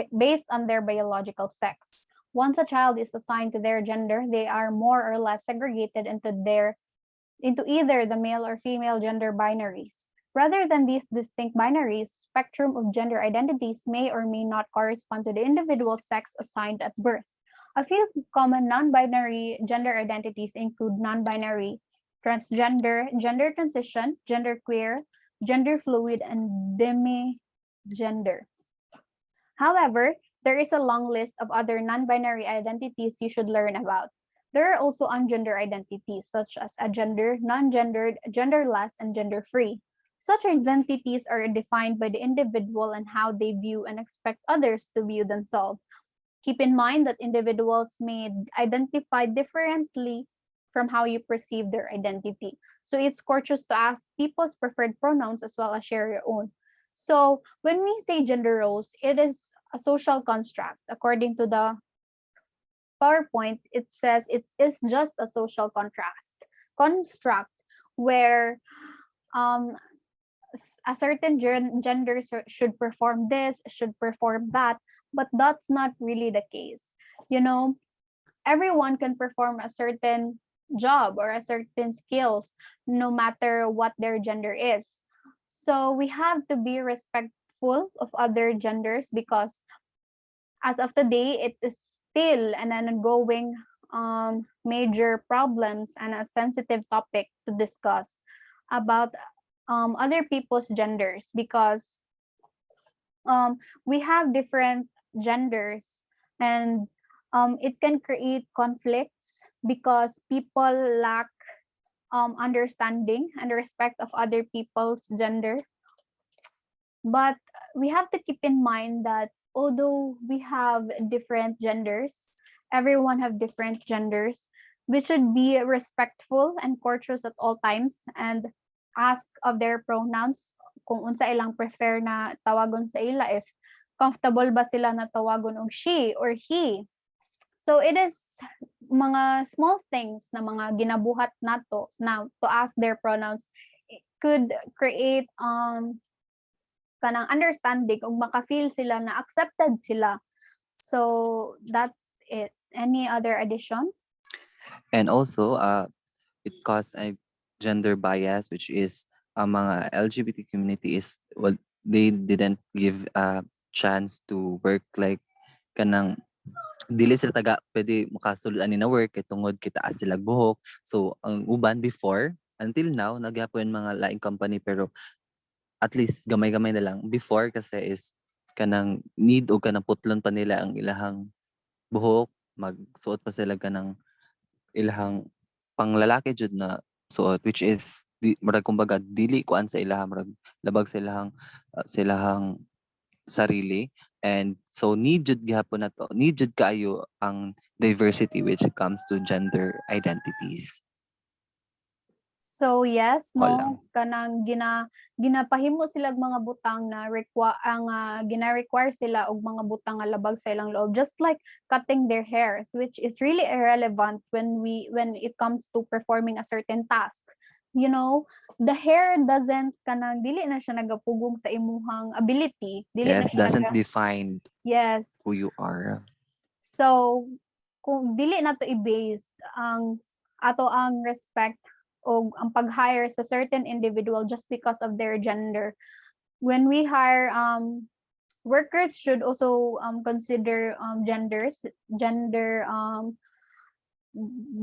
based on their biological sex. Once a child is assigned to their gender, they are more or less segregated into either the male or female gender binaries. Rather than these distinct binaries, spectrum of gender identities may or may not correspond to the individual sex assigned at birth. A few common non-binary gender identities include non-binary, transgender, gender transition, genderqueer, gender fluid, and demigender. However, there is a long list of other non-binary identities you should learn about. There are also ungender identities such as agender, non-gendered, genderless, and gender-free. Such identities are defined by the individual and how they view and expect others to view themselves. Keep in mind that individuals may identify differently from how you perceive their identity. So it's courteous to ask people's preferred pronouns as well as share your own. So when we say gender roles, it is a social construct. According to the PowerPoint, it says it is just a social construct where um, a certain gender should perform this, should perform that, but that's not really the case. You know, everyone can perform a certain job or a certain skills no matter what their gender is. So we have to be respectful of other genders because as of today it is still an ongoing major problems and a sensitive topic to discuss about other people's genders because we have different genders and it can create conflicts because people lack understanding and respect of other people's gender. But we have to keep in mind that although we have different genders, everyone have different genders, we should be respectful and courteous at all times and ask of their pronouns kung unsa ilang prefer na tawagon sa ila, if comfortable ba sila na tawagon og she or he. So it is mga small things na mga ginabuhat nato na to ask their pronouns. It could create kanang understanding ug maka-feel sila na accepted sila. So that's it. Any other addition? And also, it caused a gender bias, which is mga LGBT community is, well, they didn't give a chance to work like kanang dili sila taga pwede makasulod ani na work kay tungod kitaas sila buhok. So ang uban before until now nagyapon mga laing company pero at least gamay-gamay na lang. Before kasi is kanang need o kanang putlon pa nila ang ilahang buhok, magsuot pa sila kanang ilahang panglalaki jud na suot, which is murag kumbaga dili kuan sa ilaha, murag labag sa ilahang sarili. And so need jud gihapon na to, need jud kaayo ang diversity which comes to gender identities. So yes, All lang. no, kanang ginapahimo sila og mga butang na gina-require sila og mga butang nga labag sa ilang loob, just like cutting their hairs, which is really irrelevant when it comes to performing a certain task. You know, the hair doesn't kanang dili na siya nagapugong sa imuhang ability, dili na Yes, siya doesn't define yes. who you are. So kung dili na to i-based ang ato ang respect o ang pag-hire sa certain individual just because of their gender. When we hire workers should also consider gender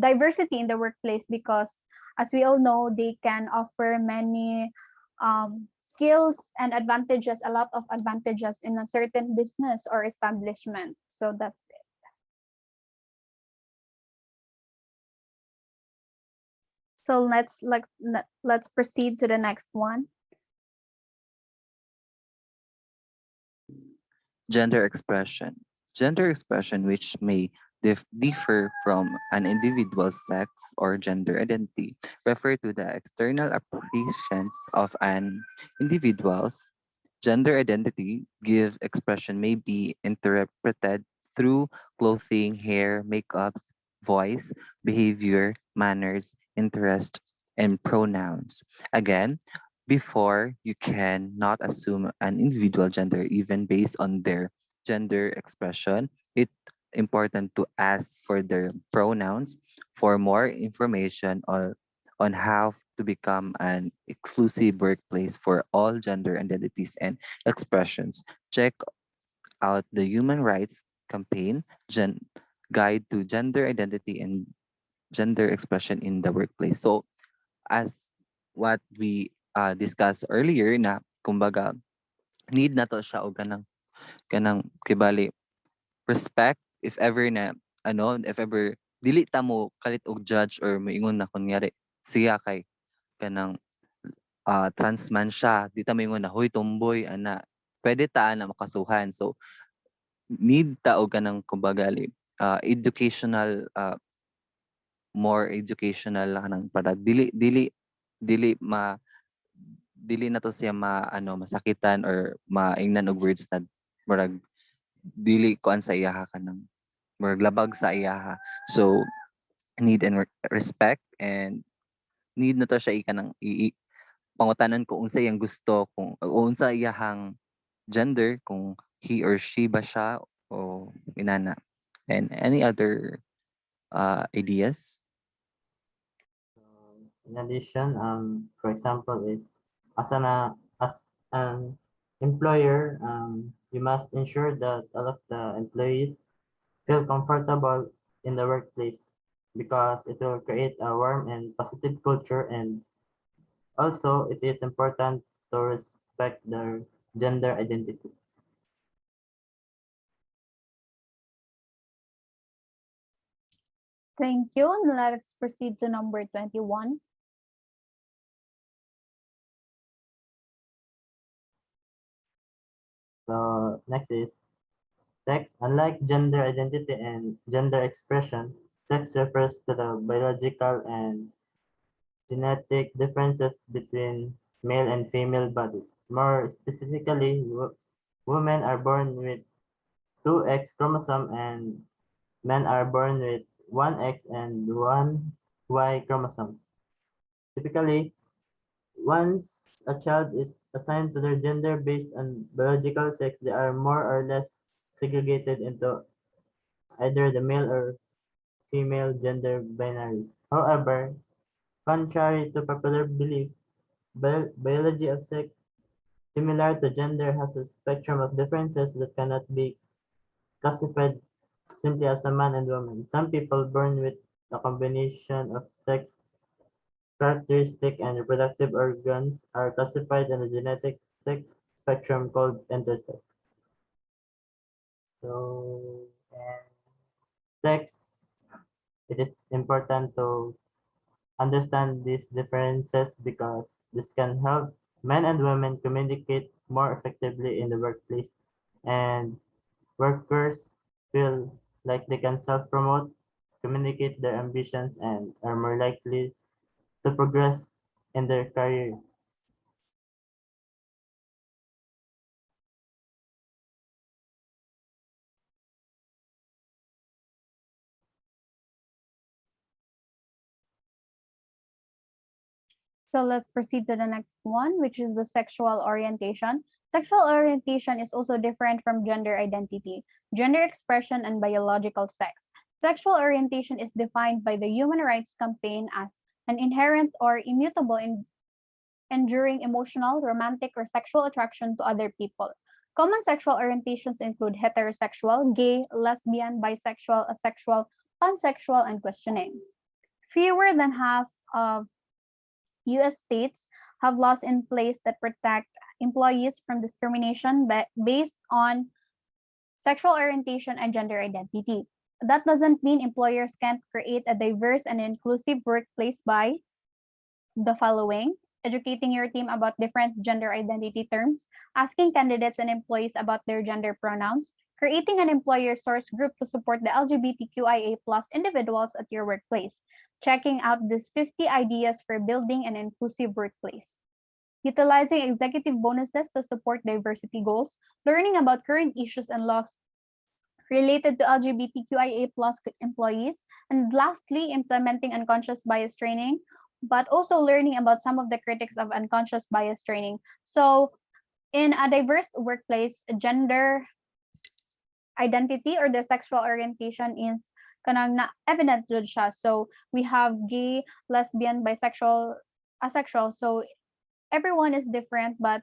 diversity in the workplace because as we all know they can offer many skills and advantages, a lot of advantages in a certain business or establishment. So that's it. So let's proceed to the next one. Gender expression. Gender expression, which may differ from an individual's sex or gender identity, refer to the external appearance of an individual's gender identity. Give expression may be interpreted through clothing, hair, makeups, voice, behavior, manners, interest, and pronouns. Again, before, you can not assume an individual gender even based on their gender expression. It's important to ask for their pronouns for more information on how to become an exclusive workplace for all gender identities and expressions. Check out the Human Rights Campaign Guide to Gender Identity and Gender Expression in the Workplace. So, as what we discussed earlier na kumbaga need na to siya og kanang kibali respect if ever na if ever dili ta mo kalit og judge or moingon na kunyari siya kay kanang trans man siya di ta moingon na hoy tomboy ana pwede ta na makasuhan. So need ta og kanang kumbaga educational more educational kanang para dili dili na to siya masakitan or maingnan og words na murag dili kuan sa iyaha kanang murag labag sa iyaha. So need and respect, and need na to siya ikanang pangutanan kung unsa iyang gusto, kung unsa iyahang gender, kung he or she ba siya o inana. And any other ideas? In addition, for example, is as an employer, you must ensure that all of the employees feel comfortable in the workplace because it will create a warm and positive culture, and also it is important to respect their gender identity. Thank you. Let's proceed to number 21. So next is sex. Unlike gender identity and gender expression, sex refers to the biological and genetic differences between male and female bodies. More specifically, women are born with two X chromosome and men are born with one X and one Y chromosome. Typically, once a child is assigned to their gender based on biological sex, they are more or less segregated into either the male or female gender binaries. However, contrary to popular belief, biology of sex, similar to gender, has a spectrum of differences that cannot be classified simply as a man and woman. Some people born with a combination of sex characteristic and reproductive organs are classified in the genetic sex spectrum called intersex. So, and sex, it is important to understand these differences because this can help men and women communicate more effectively in the workplace, and workers feel like they can self-promote, communicate their ambitions, and are more likely to progress in their career. So let's proceed to the next one, which is the sexual orientation. Sexual orientation is also different from gender identity, gender expression, and biological sex. Sexual orientation is defined by the Human Rights Campaign as an inherent or immutable enduring emotional, romantic, or sexual attraction to other people. Common sexual orientations include heterosexual, gay, lesbian, bisexual, asexual, pansexual, and questioning. Fewer than half of US states have laws in place that protect employees from discrimination based on sexual orientation and gender identity. That doesn't mean employers can't create a diverse and inclusive workplace by the following: educating your team about different gender identity terms, asking candidates and employees about their gender pronouns, creating an employer source group to support the LGBTQIA plus individuals at your workplace, checking out these 50 ideas for building an inclusive workplace, utilizing executive bonuses to support diversity goals, learning about current issues and laws related to LGBTQIA plus employees, and lastly, implementing unconscious bias training, but also learning about some of the critics of unconscious bias training. So, in a diverse workplace, gender identity or the sexual orientation is kanang na evident jud siya. So, we have gay, lesbian, bisexual, asexual. So, everyone is different, but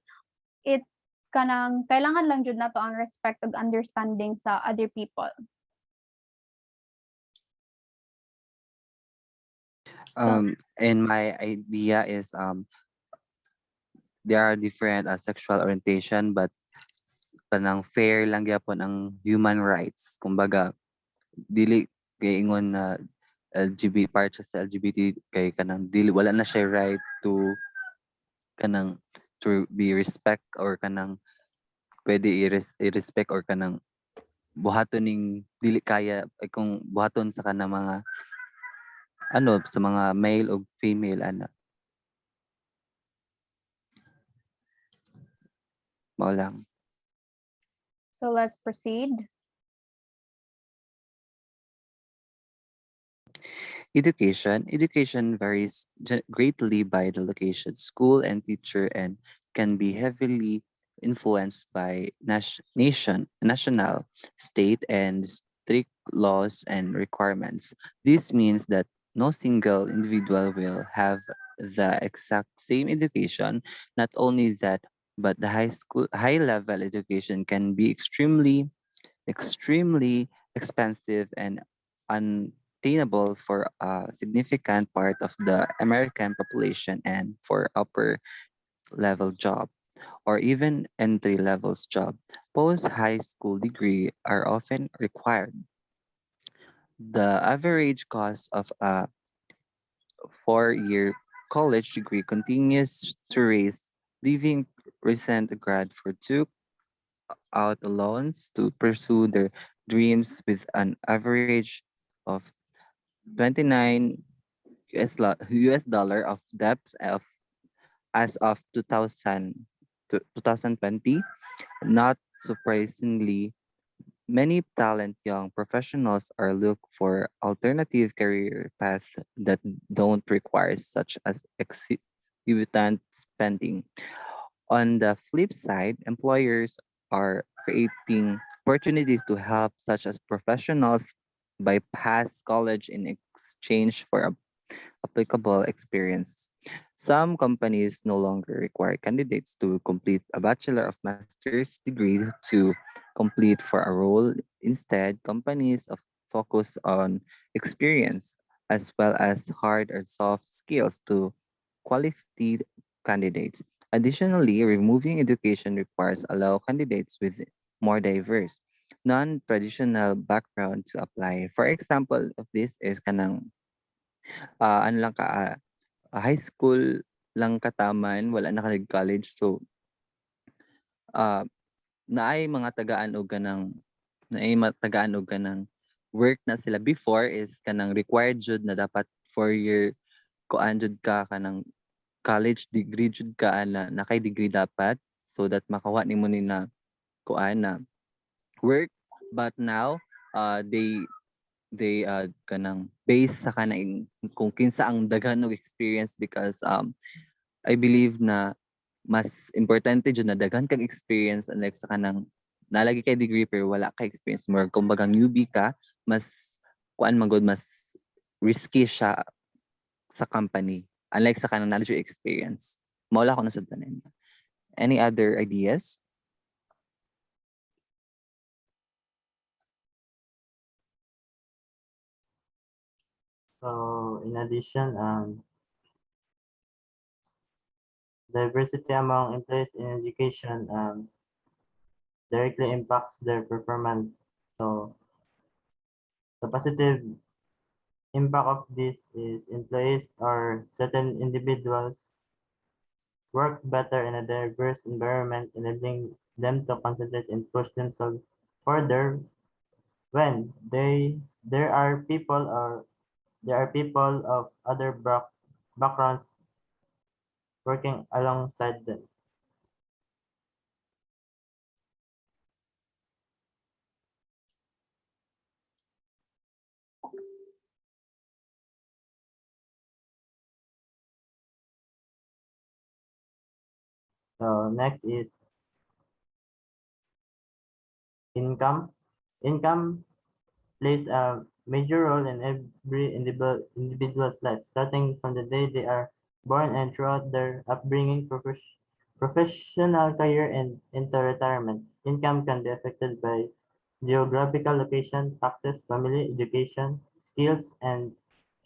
it kanang kailangan lang jud nato ang respect ug understanding sa other people. So, And my idea is there are different sexual orientation but kanang fair lang gyapon ang human rights. Kumbaga dili kay ingon na part siya sa LGBT kay kanang dili wala na siya right to kanang to be respect or kanang pwede i-respect or kanang buhaton ning dili kaya ay kung buhaton sa kanang mga ano sa mga male o female ana mao lang. so let's proceed. Education varies greatly by the location, school, and teacher, and can be heavily influenced by national, state, and strict laws and requirements. This means that no single individual will have the exact same education. Not only that, but the high level education can be extremely expensive and unattainable for a significant part of the American population and for upper level job or even entry levels job. Post high school degree are often required. The average cost of a 4-year college degree continues to rise, leaving recent grad for took out loans to pursue their dreams with an average of 29 US dollar of debts of as of 2020. Not surprisingly, many talent young professionals are look for alternative career paths that don't require such as exorbitant spending. On the flip side, employers are creating opportunities to help such as professionals bypass college in exchange for applicable experience. Some companies no longer require candidates to complete a Bachelor of Master's degree to complete for a role. Instead, companies focus on experience as well as hard or soft skills to qualified candidates. Additionally, removing education requires allow candidates with more diverse, non-traditional background to apply. For example of this is kanang ano lang ka, high school lang kataman, wala na ka college. So, ah, naay mga tagaan og kanang naay mga tagaan og kanang work na sila before is kanang required jud na dapat 4-year kuan jud ka kanang college degree jud ka na nakay degree dapat so that makawa nimo ni na kuan na work. But now, they kanang based sa kanang kung kinsa ang daghan og experience because I believe na mas importante jud na daghan kang experience unlike sa kanang nalagi kay degree pero wala ka experience more kumbaga newbie ka mas kuan man gud mas risky siya sa company unlike sa kanang knowledge experience. Mawala ko na sa tanan. Any other ideas? So in addition, diversity among employees in education directly impacts their performance. So the positive impact of this is employees or certain individuals work better in a diverse environment, enabling them to concentrate and push themselves further when there are people of other backgrounds working alongside them. So next is income. Income plays a major role in every individual's life, starting from the day they are born and throughout their upbringing, professional career, and into retirement. Income can be affected by geographical location, taxes, family, education, skills, and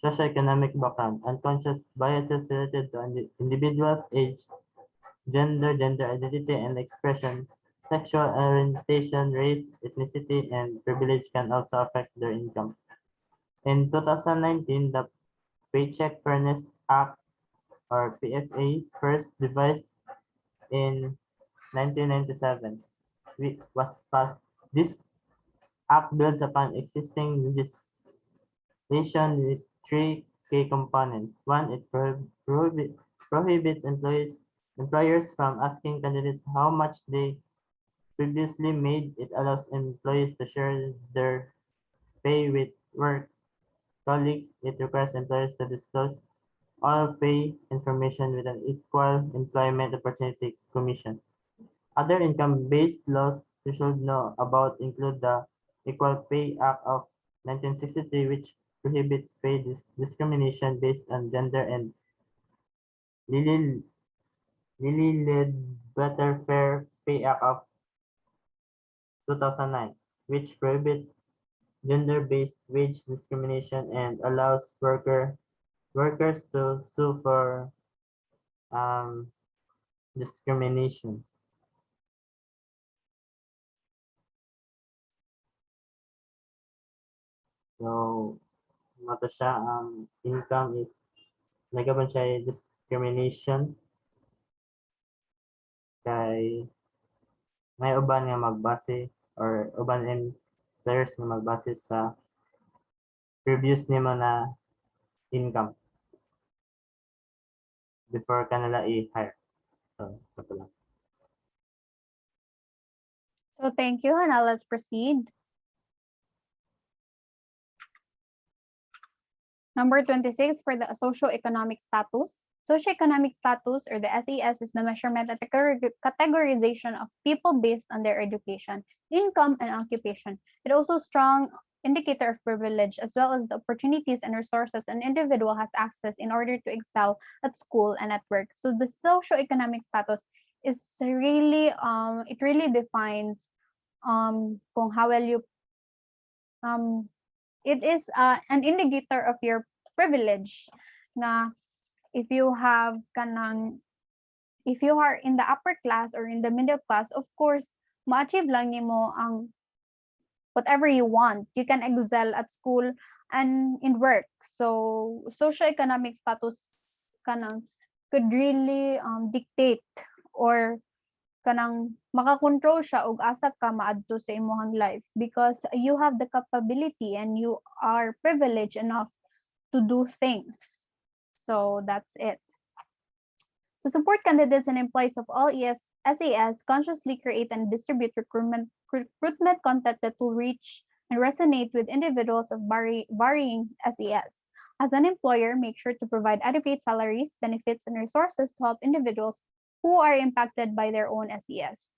socioeconomic background. Unconscious biases related to individuals' age, gender identity and expression, sexual orientation, race, ethnicity, and privilege can also affect their income. In 2019, the Paycheck Fairness Act or PFA, first devised in 1997, was passed. This act builds upon existing legislation with three key components. One, it prohibits employers from asking candidates how much they previously made. It allows employees to share their pay with work colleagues. It requires employers to disclose all pay information with an Equal Employment Opportunity Commission. Other income-based laws you should know about include the Equal Pay Act of 1963, which prohibits pay discrimination based on gender, and Lilly led Better Fair Pay Act of 2009, which prohibits gender-based wage discrimination and allows workers to sue for um, discrimination. So, mato siya, income is nagaban siya discrimination kay may uban nga magbase or uban employers nga magbase sa previous nimo na income before ka nila i-hire. So, ito lang. So thank you. Now let's proceed. Number 26 for the socioeconomic status. Socioeconomic status, or the SES, is the measurement and categorization of people based on their education, income, and occupation. It also strong indicator of privilege, as well as the opportunities and resources an individual has access in order to excel at school and at work. So the socioeconomic status is really it really defines kung how well you um it is an indicator of your privilege na if you have kanang if you are in the upper class or in the middle class, of course ma-achieve lang nimo ang whatever you want. You can excel at school and in work. So socioeconomic status kanang could really dictate or kanang makakontrol siya og asa ka maadto sa imong life because you have the capability and you are privileged enough to do things. So that's it. To support candidates and employees of all SAS, consciously create and distribute recruitment content that will reach and resonate with individuals of varying SAS. As an employer, make sure to provide adequate salaries, benefits, and resources to help individuals who are impacted by their own SES.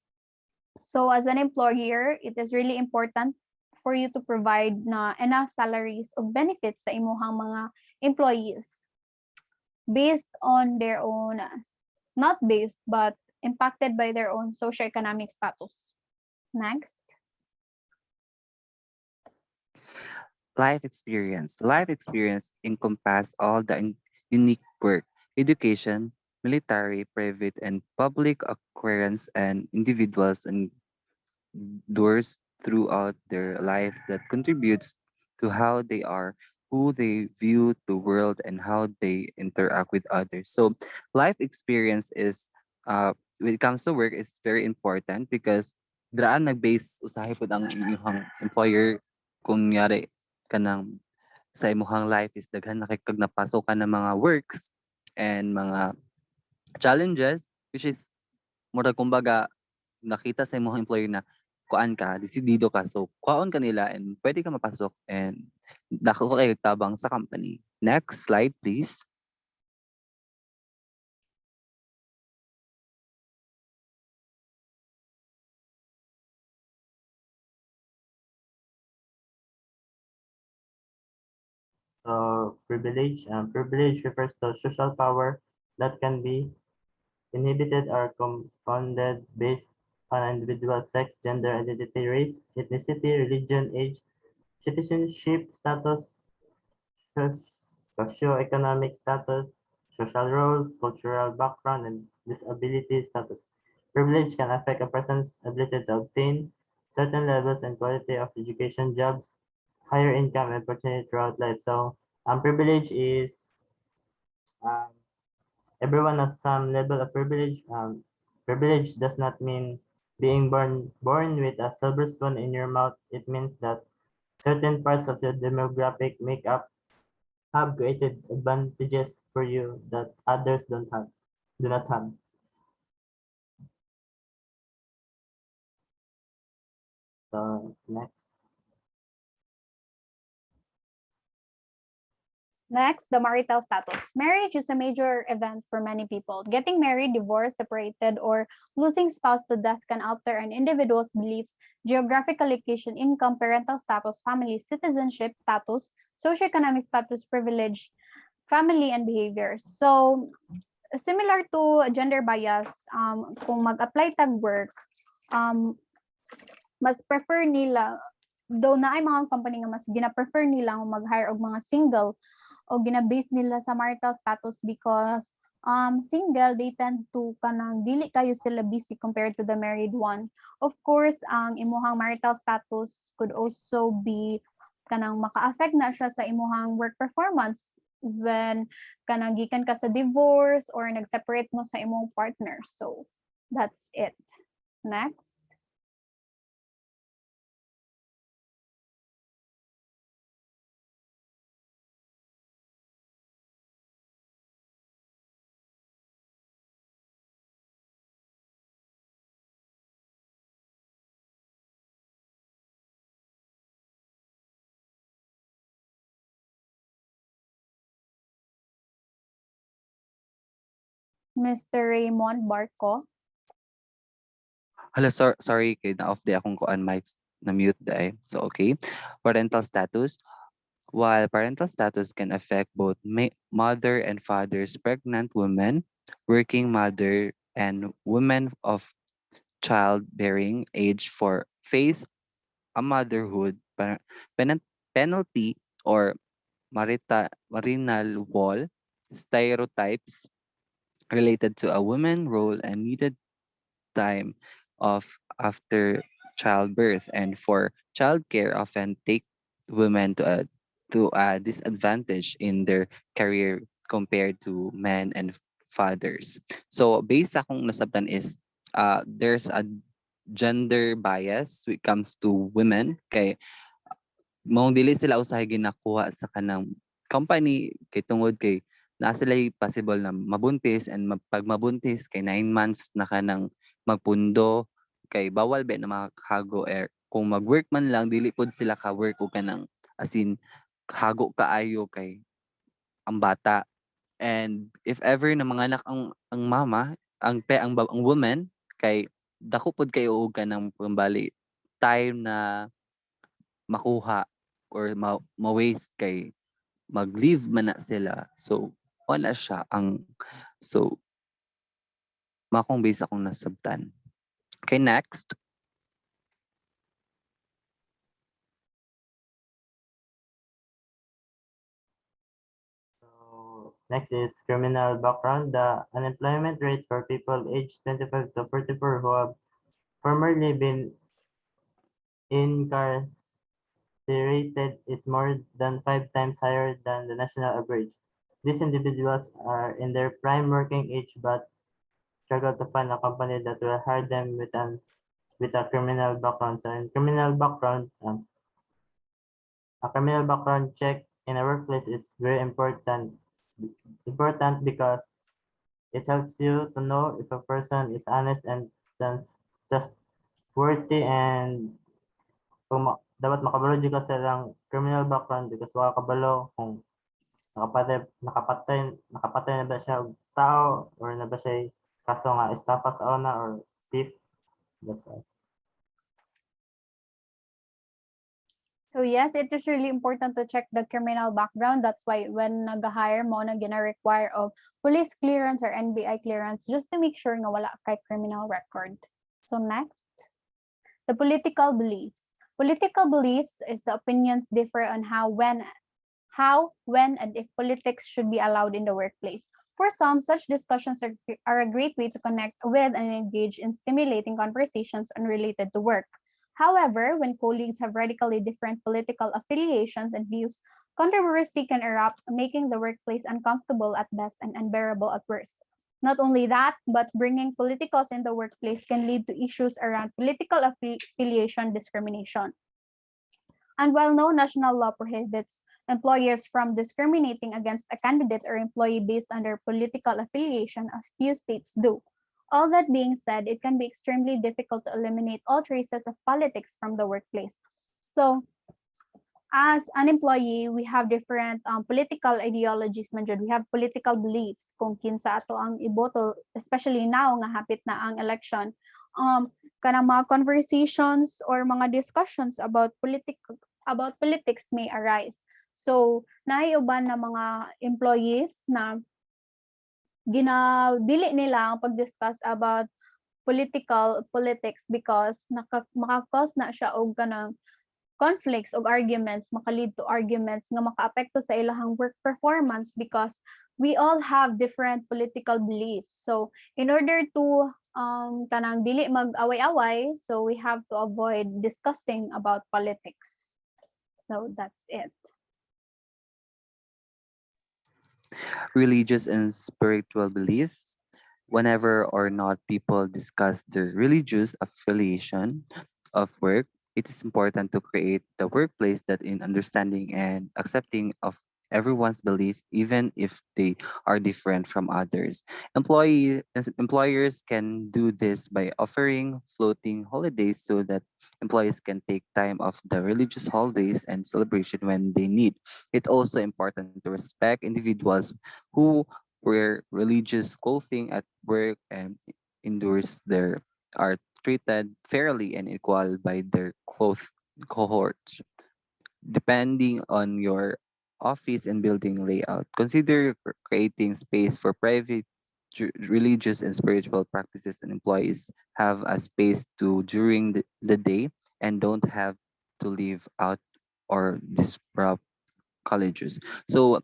So as an employer, it is really important for you to provide na enough salaries or benefits sa imuhang mga employees based on their own, not based, but impacted by their own socioeconomic status. Next. Life experience. Life experience encompass all the unique work, education, military, private, and public occurrence and individuals and doors throughout their life that contributes to how they are, who they view the world and how they interact with others. So life experience is when it comes to work is very important because daan nag-base usahay pud ang inyong employer kung nyari kanang sa imong life is daghan na kay kag napasok ka ng mga works and mga challenges which is murag kumbaga nakita sa imong employer na kuan ka, desidido ka. So, kuhaon ka nila and pwede ka mapasok and dako ka kay tabang sa company. Next slide, please. So privilege refers to social power that can be inhibited or compounded based on individual sex, gender identity, race, ethnicity, religion, age, citizenship status, socioeconomic status, social roles, cultural background, and disability status. Privilege can affect a person's ability to obtain certain levels and quality of education, jobs, higher income, and opportunity throughout life. So, privilege is um, everyone has some level of privilege. Privilege does not mean being born with a silver spoon in your mouth. It means that certain parts of your demographic makeup have created advantages for you that others do not have. So next. Next, the marital status. Marriage is a major event for many people. Getting married, divorced, separated, or losing spouse to death can alter an individual's beliefs, geographical location, income, parental status, family, citizenship status, socioeconomic status, privilege, family, and behaviors. So, similar to gender bias, kung mag-apply tag work, mas prefer nila, though na ay mga company nga mas gina-prefer nila mag-hire og mga single o gina-base nila sa marital status because single, they tend to kanang dili kayo sila busy compared to the married one. Of course, ang imuhang marital status could also be kanang maka-affect na siya sa imuhang work performance when kanang gikan ka sa divorce or nag-separate mo sa imong partner. So, that's it. Next. Mr. Raymond Barco. Hala, sorry kay na off day akong kuan mic na mute dai. So okay. Parental status. While parental status can affect both mother and fathers, pregnant women, working mother, and women of childbearing age for face a motherhood penalty or marinal wall stereotypes related to a woman role and needed time of after childbirth and for childcare often take women to a disadvantage in their career compared to men and fathers. So based sa akong nasabtan is there's a gender bias when it comes to women kay maong dili sila usahay ginakuha sa kanang company kay tungod kay naa sila possible na mabuntis and pag mabuntis kay 9 months na kanang magpundo kay bawal ba na makahago kung mag-work man lang dili pod sila ka work o kanang as in hago kaayo kay ang bata and if ever na manganak ang mama ang woman kay dako pod kayo og kanang pambali time na makuha or ma-waste kay mag-leave man na sila. So, wala siya ang so makong base akong nasabtan. Okay, next. So next is criminal background. The unemployment rate for people aged 25 to 44 who have formerly been incarcerated rated is more than 5 times higher than the national average. These individuals are in their prime working age but struggle to find a company that will hire them with a criminal background. So in criminal background, a criminal background check in a workplace is very important because it helps you to know if a person is honest and trustworthy and kung dapat makabalo jud ka sa ilang criminal background because wala kabalo kung nakapatay na ba siya og tao or na ba siya kaso nga estafa sa una or thief. That's all. So yes, it is really important to check the criminal background. That's why when nag-hire mo, na gina-require of police clearance or NBI clearance just to make sure na wala kay criminal record. So next, the political beliefs. Political beliefs is the opinions differ on how, when, and if politics should be allowed in the workplace. For some, such discussions are a great way to connect with and engage in stimulating conversations unrelated to work. However, when colleagues have radically different political affiliations and views, controversy can erupt, making the workplace uncomfortable at best and unbearable at worst. Not only that, but bringing politicals in the workplace can lead to issues around political affiliation discrimination. And while no national law prohibits employers from discriminating against a candidate or employee based on their political affiliation, as few states do. All that being said, it can be extremely difficult to eliminate all traces of politics from the workplace. So, as an employee, we have different political ideologies man jud. We have political beliefs kung kinsa ato ang iboto, especially now nga hapit na ang election. Kanang mga conversations or mga discussions about politics may arise. So, naiuban na mga employees na dili nila ang pag-discuss about politics because maka-cause na siya og kanang conflicts or arguments, maka-lead to arguments nga maka-apekto sa ilahang work performance because we all have different political beliefs. So, in order to kanang dili mag-away-away, so we have to avoid discussing about politics. So, that's it. Religious and spiritual beliefs. Whenever or not people discuss their religious affiliation of work, it is important to create the workplace that in understanding and accepting of everyone's belief, even if they are different from others. Employers can do this by offering floating holidays so that employees can take time off the religious holidays and celebration when they need. It's also important to respect individuals who wear religious clothing at work and endures their are treated fairly and equal by their cloth cohorts. Depending on your office and building layout, consider creating space for private religious and spiritual practices, and employees have a space to during the day and don't have to leave out or disrupt colleges. So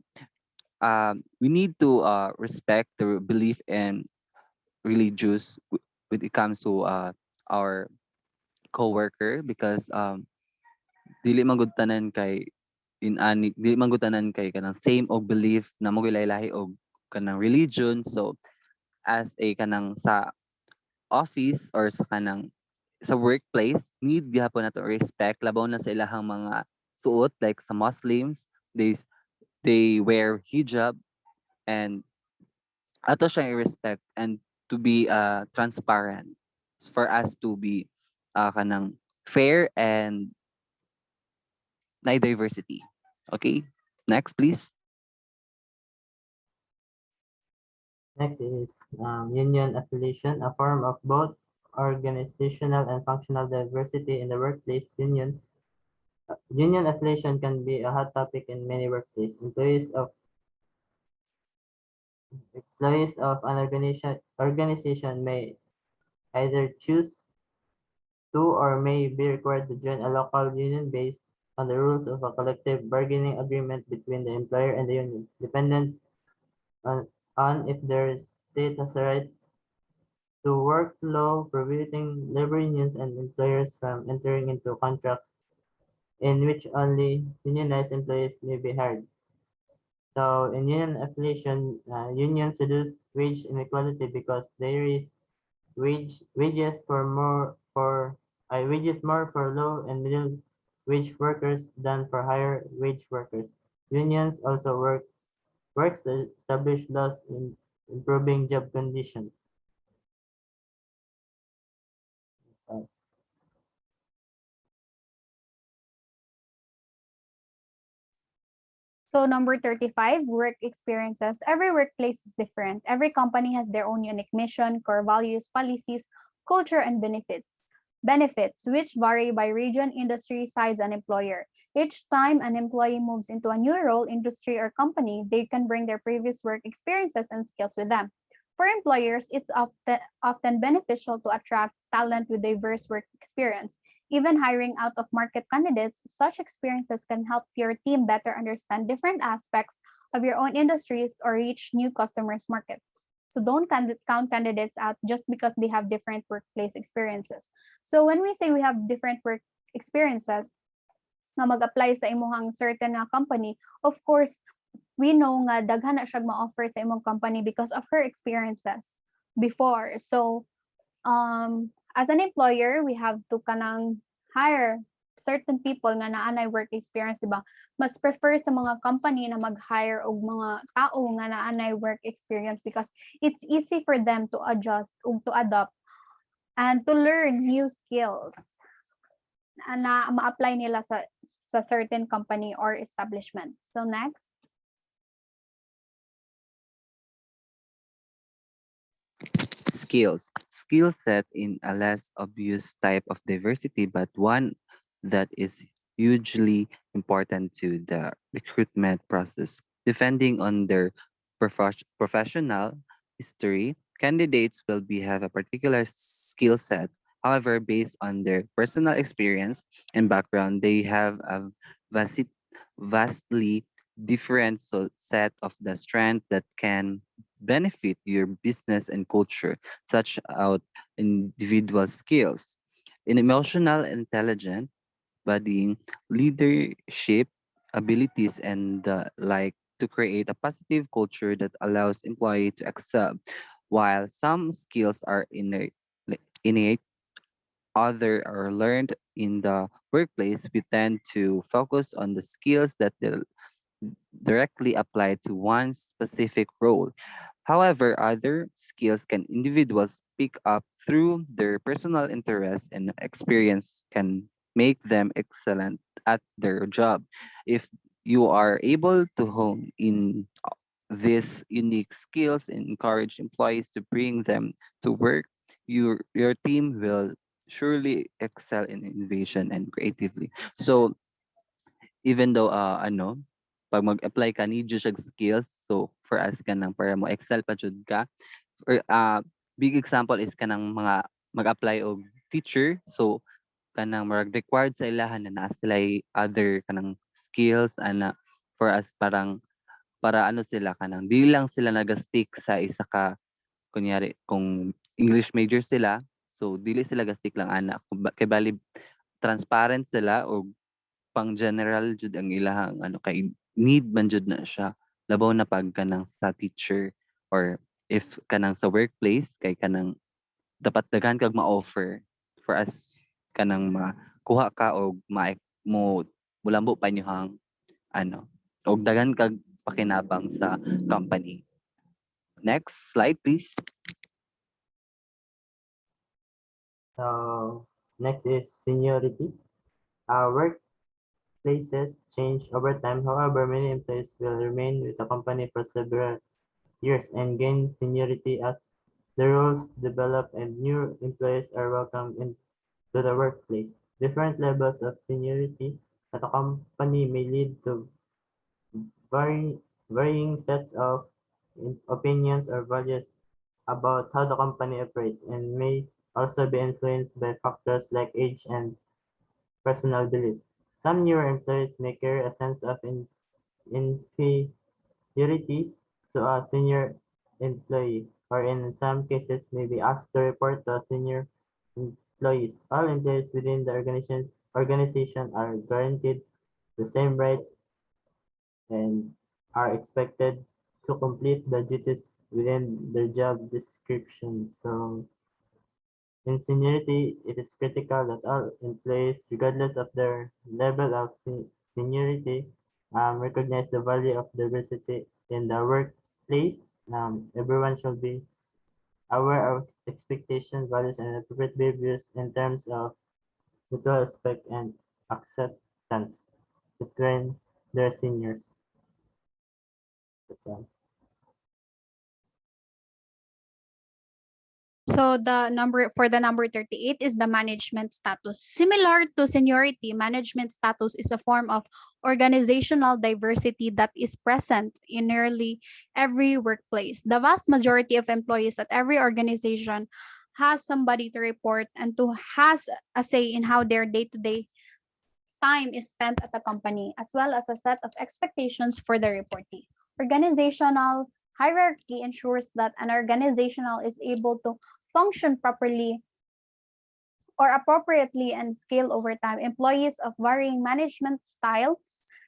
we need to respect the belief and religious when it comes to our coworker because dili man gud tanan kay dili man gud tanan kay kanang same og beliefs na mo lahi og kanang religion. So as a kanang sa office or sa kanang sa workplace, need gyapon nato respect labaw na sa ilahang mga suot like sa Muslims, they wear hijab and ato siyang i-respect and to be transparent for us to be kanang fair and na diversity. Okay? Next, please. Next is union affiliation, a form of both organizational and functional diversity in the workplace. Union affiliation can be a hot topic in many workplaces. Employees of an organization may either choose to or may be required to join a local union based on the rules of a collective bargaining agreement between the employer and the union, dependent on, on if their state has a right to work law prohibiting labor unions and employers from entering into contracts in which only unionized employees may be hired. So in union affiliation, unions reduce wage inequality because they raise wages for wages more for low and middle wage workers than for higher wage workers. Unions also works to establish laws in improving job conditions. So, So number 35, work experiences. Every workplace is different. Every company has their own unique mission, core values, policies, culture, and benefits. Benefits, which vary by region, industry, size, and employer. Each time an employee moves into a new role, industry, or company, they can bring their previous work experiences and skills with them. For employers, it's often beneficial to attract talent with diverse work experience. Even hiring out of market candidates, such experiences can help your team better understand different aspects of your own industries or reach new customers' market. So don't count candidates out just because they have different workplace experiences. So when we say we have different work experiences na mag-apply sa imuhang certain na company, of course, we know nga daghan na siya ma-offer sa imong company because of her experiences before. So as an employer, we have to kanang hire certain people nga naanay work experience, di ba? Mas prefer sa mga company na mag-hire og mga tao nga naanay work experience because it's easy for them to adjust ug to adapt and to learn new skills na ma-apply nila sa certain company or establishment. So next. Skills. Skill set in a less obvious type of diversity, but one that is hugely important to the recruitment process. Depending on their professional history, candidates will have a particular skill set. However, based on their personal experience and background, they have a vastly different set of the strength that can benefit your business and culture, such out individual skills. In emotional intelligence, budding leadership abilities and the like to create a positive culture that allows employee to excel. While some skills are innate, other are learned in the workplace, we tend to focus on the skills that directly apply to one specific role. However, other skills can individuals pick up through their personal interest and experience can make them excellent at their job. If you are able to hone in these unique skills and encourage employees to bring them to work, your team will surely excel in innovation and creatively. So even though pag mag-apply ka need jud siya skills, so for us kanang para mo excel pa jud ka or big example is kanang mga mag-apply og teacher, so kanang marag required sa ilahan na naa sila'y other kanang skills ana for us parang para ano sila kanang dili lang sila naga-stick sa isa ka kunyari kung English major sila, so dili sila ga-stick lang ana kay bali transparent sila o pang general jud ang ilahang ano kay need man jud na siya labaw na pag kanang sa teacher or if kanang sa workplace kay kanang dapat daghan kag ma-offer for us kanang makuha ka og mo mulambo pa inyong ano og daghan kag pakinabang sa company. Next slide please. so next is seniority. Workplaces change over time. However, many employees will remain with the company for several years and gain seniority as the roles develop and new employees are welcomed into the workplace. Different levels of seniority at a company may lead to varying sets of opinions or values about how the company operates and may also be influenced by factors like age and personal beliefs. Some newer employees may carry a sense of inferiority to a senior employee, or in some cases may be asked to report to senior employees. All employees within the organization organization are guaranteed the same rights and are expected to complete the duties within their job description. So in seniority, it is critical that all employees, regardless of their level of seniority, recognize the value of diversity in the workplace. Everyone should be aware of expectations, values, and appropriate behaviors in terms of mutual respect and acceptance between their seniors. That's all. So the number 38 is the management status. Similar to seniority, management status is a form of organizational diversity that is present in nearly every workplace. The vast majority of employees at every organization has somebody to report and to has a say in how their day-to-day time is spent at the company, as well as a set of expectations for the reportee. Organizational hierarchy ensures that an organizational is able to function properly or appropriately and scale over time. Employees of varying management styles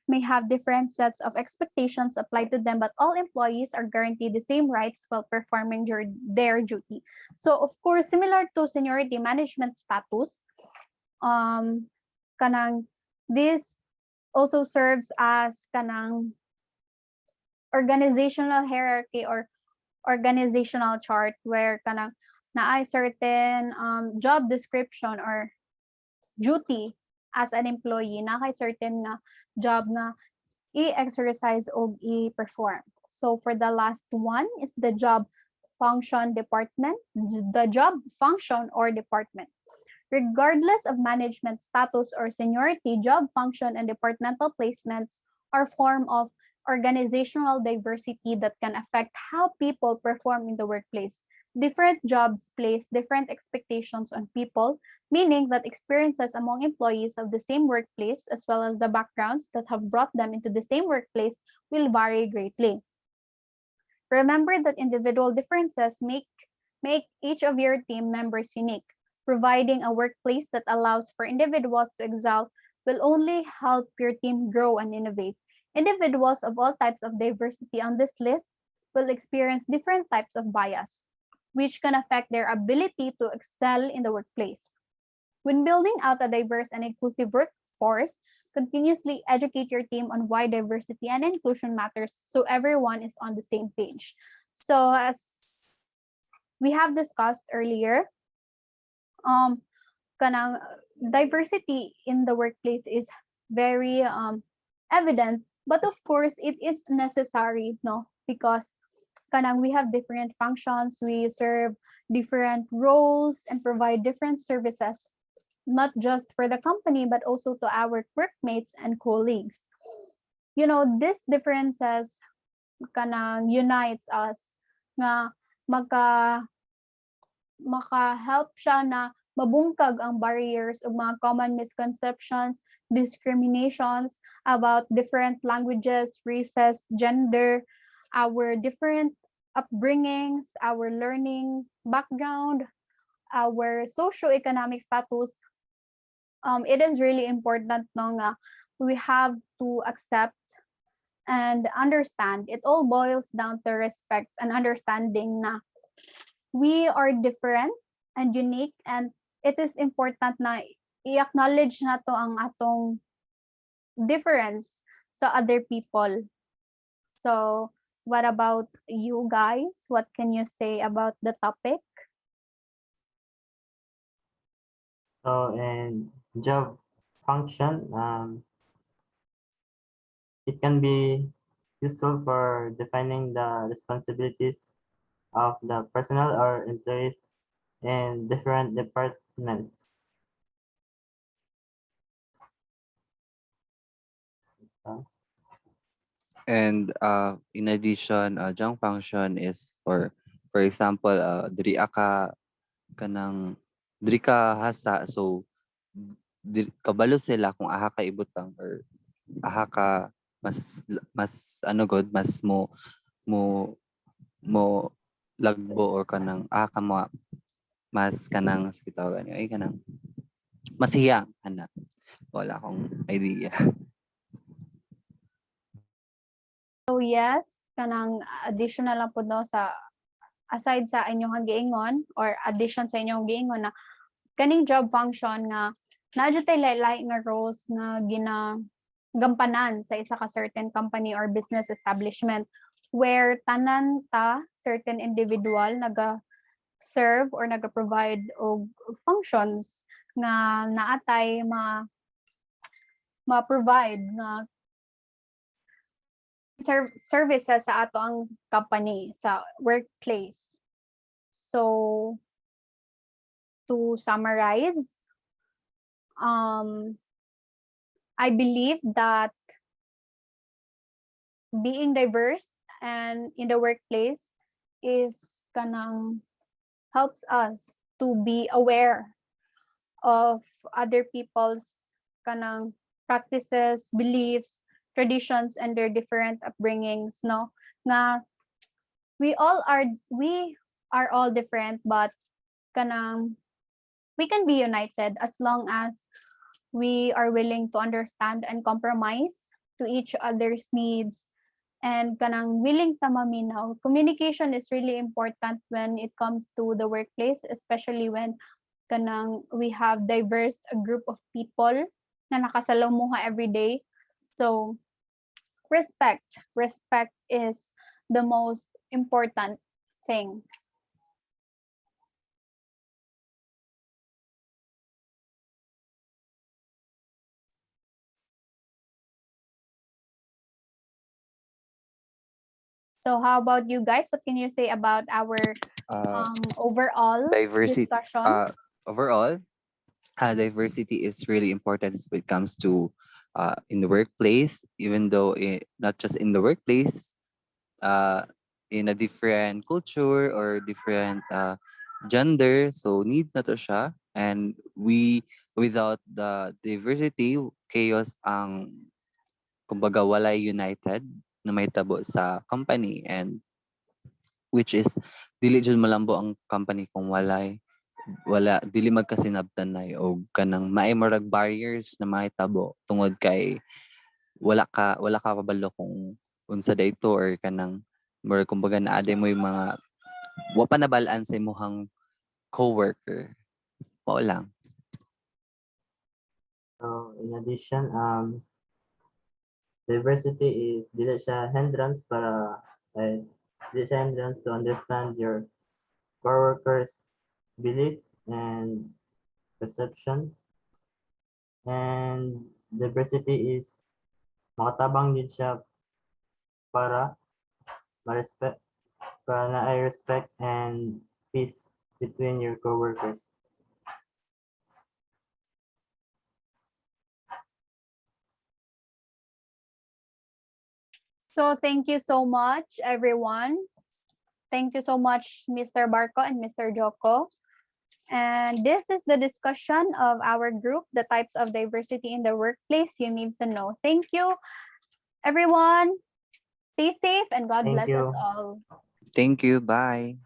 may have different sets of expectations applied to them, but all employees are guaranteed the same rights while performing their duty. So, of course, similar to seniority management status, um, kanang this also serves as kanang organizational hierarchy or organizational chart where kanang naay certain job description or duty as an employee na kay certain nga job nga i-exercise o i-perform. So for the last one is the job function department, the job function or department. Regardless of management status or seniority, job function and departmental placements are form of organizational diversity that can affect how people perform in the workplace. Different jobs place different expectations on people, meaning that experiences among employees of the same workplace, as well as the backgrounds that have brought them into the same workplace, will vary greatly. Remember that individual differences make each of your team members unique. Providing a workplace that allows for individuals to excel will only help your team grow and innovate. Individuals of all types of diversity on this list will experience different types of bias, which can affect their ability to excel in the workplace. When building out a diverse and inclusive workforce, continuously educate your team on why diversity and inclusion matters so everyone is on the same page. So as we have discussed earlier, kanang diversity in the workplace is very evident, but of course it is necessary, no, because kanang we have different functions, we serve different roles and provide different services, not just for the company but also to our workmates and colleagues. You know, these differences kanang unites us nga magka maka-help siya na mabungkag ang barriers o mga common misconceptions, discriminations about different languages, races, gender, our different upbringings, our learning background, our socio-economic status. It is really important no nga we have to accept and understand. It all boils down to respect and understanding na we are different and unique, and it is important na i-acknowledge na to ang atong difference sa other people. So what about you guys? What can you say about the topic? So in job function, it can be useful for defining the responsibilities of the personnel or employees in different departments. And in addition, junk function is for example, diri ka kanang diri ka hasa, so kabalo sila kung aha ka ibutang or aha ka mas ano god mas mo mo lagbo or kanang aha ka mas kanang sa kitawagan ay kanang mas hiyang ana. Wala akong idea. So yes, kanang additional lang po no sa aside sa inyong giingon or addition sa inyong giingon na kaning job function nga naadyo tay lain nga roles nga gampanan sa isa ka certain company or business establishment where tanan ta certain individual naga-serve or naga-provide og functions nga naatay ma-provide nga services sa ato ang company sa workplace. So to summarize, I believe that being diverse and in the workplace is kanang helps us to be aware of other people's kanang practices, beliefs, traditions, and their different upbringings. No, nga we are all different, but kanang we can be united as long as we are willing to understand and compromise to each other's needs and kanang willing ta maminaw. Communication is really important when it comes to the workplace, especially when kanang we have diverse group of people na nakasalamuha every day. So respect is the most important thing. So how about you guys? What can you say about our Uh, overall diversity. discussion? Overall, diversity is really important when it comes to in the workplace, even though not just in the workplace, in a different culture or different gender. So need na to siya. And without the diversity, chaos ang kumbaga walay united na may tabo sa company, and which is dili jud malambo ang company kung wala dili magkasinabtanay o kanang maimurag barriers na mahitabo tungod kay wala ka kabalo kung unsa dayto or kanang murag kumbaga naaday mo yung mga wa pa nabalaan sa imong coworker. Mao lang. So in addition, diversity is dili siya hindrance dili siya hindrance to understand your coworkers' beliefs and perception. And diversity is makatabang din siya para ma-respect para na ay respect and peace between your coworkers. So thank you so much, everyone. Thank you so much, Mr. Barco and Mr. Joko. And this is the discussion of our group, the types of diversity in the workplace you need to know. Thank you, everyone. Stay safe and God Thank bless us you. all. Thank you. Bye.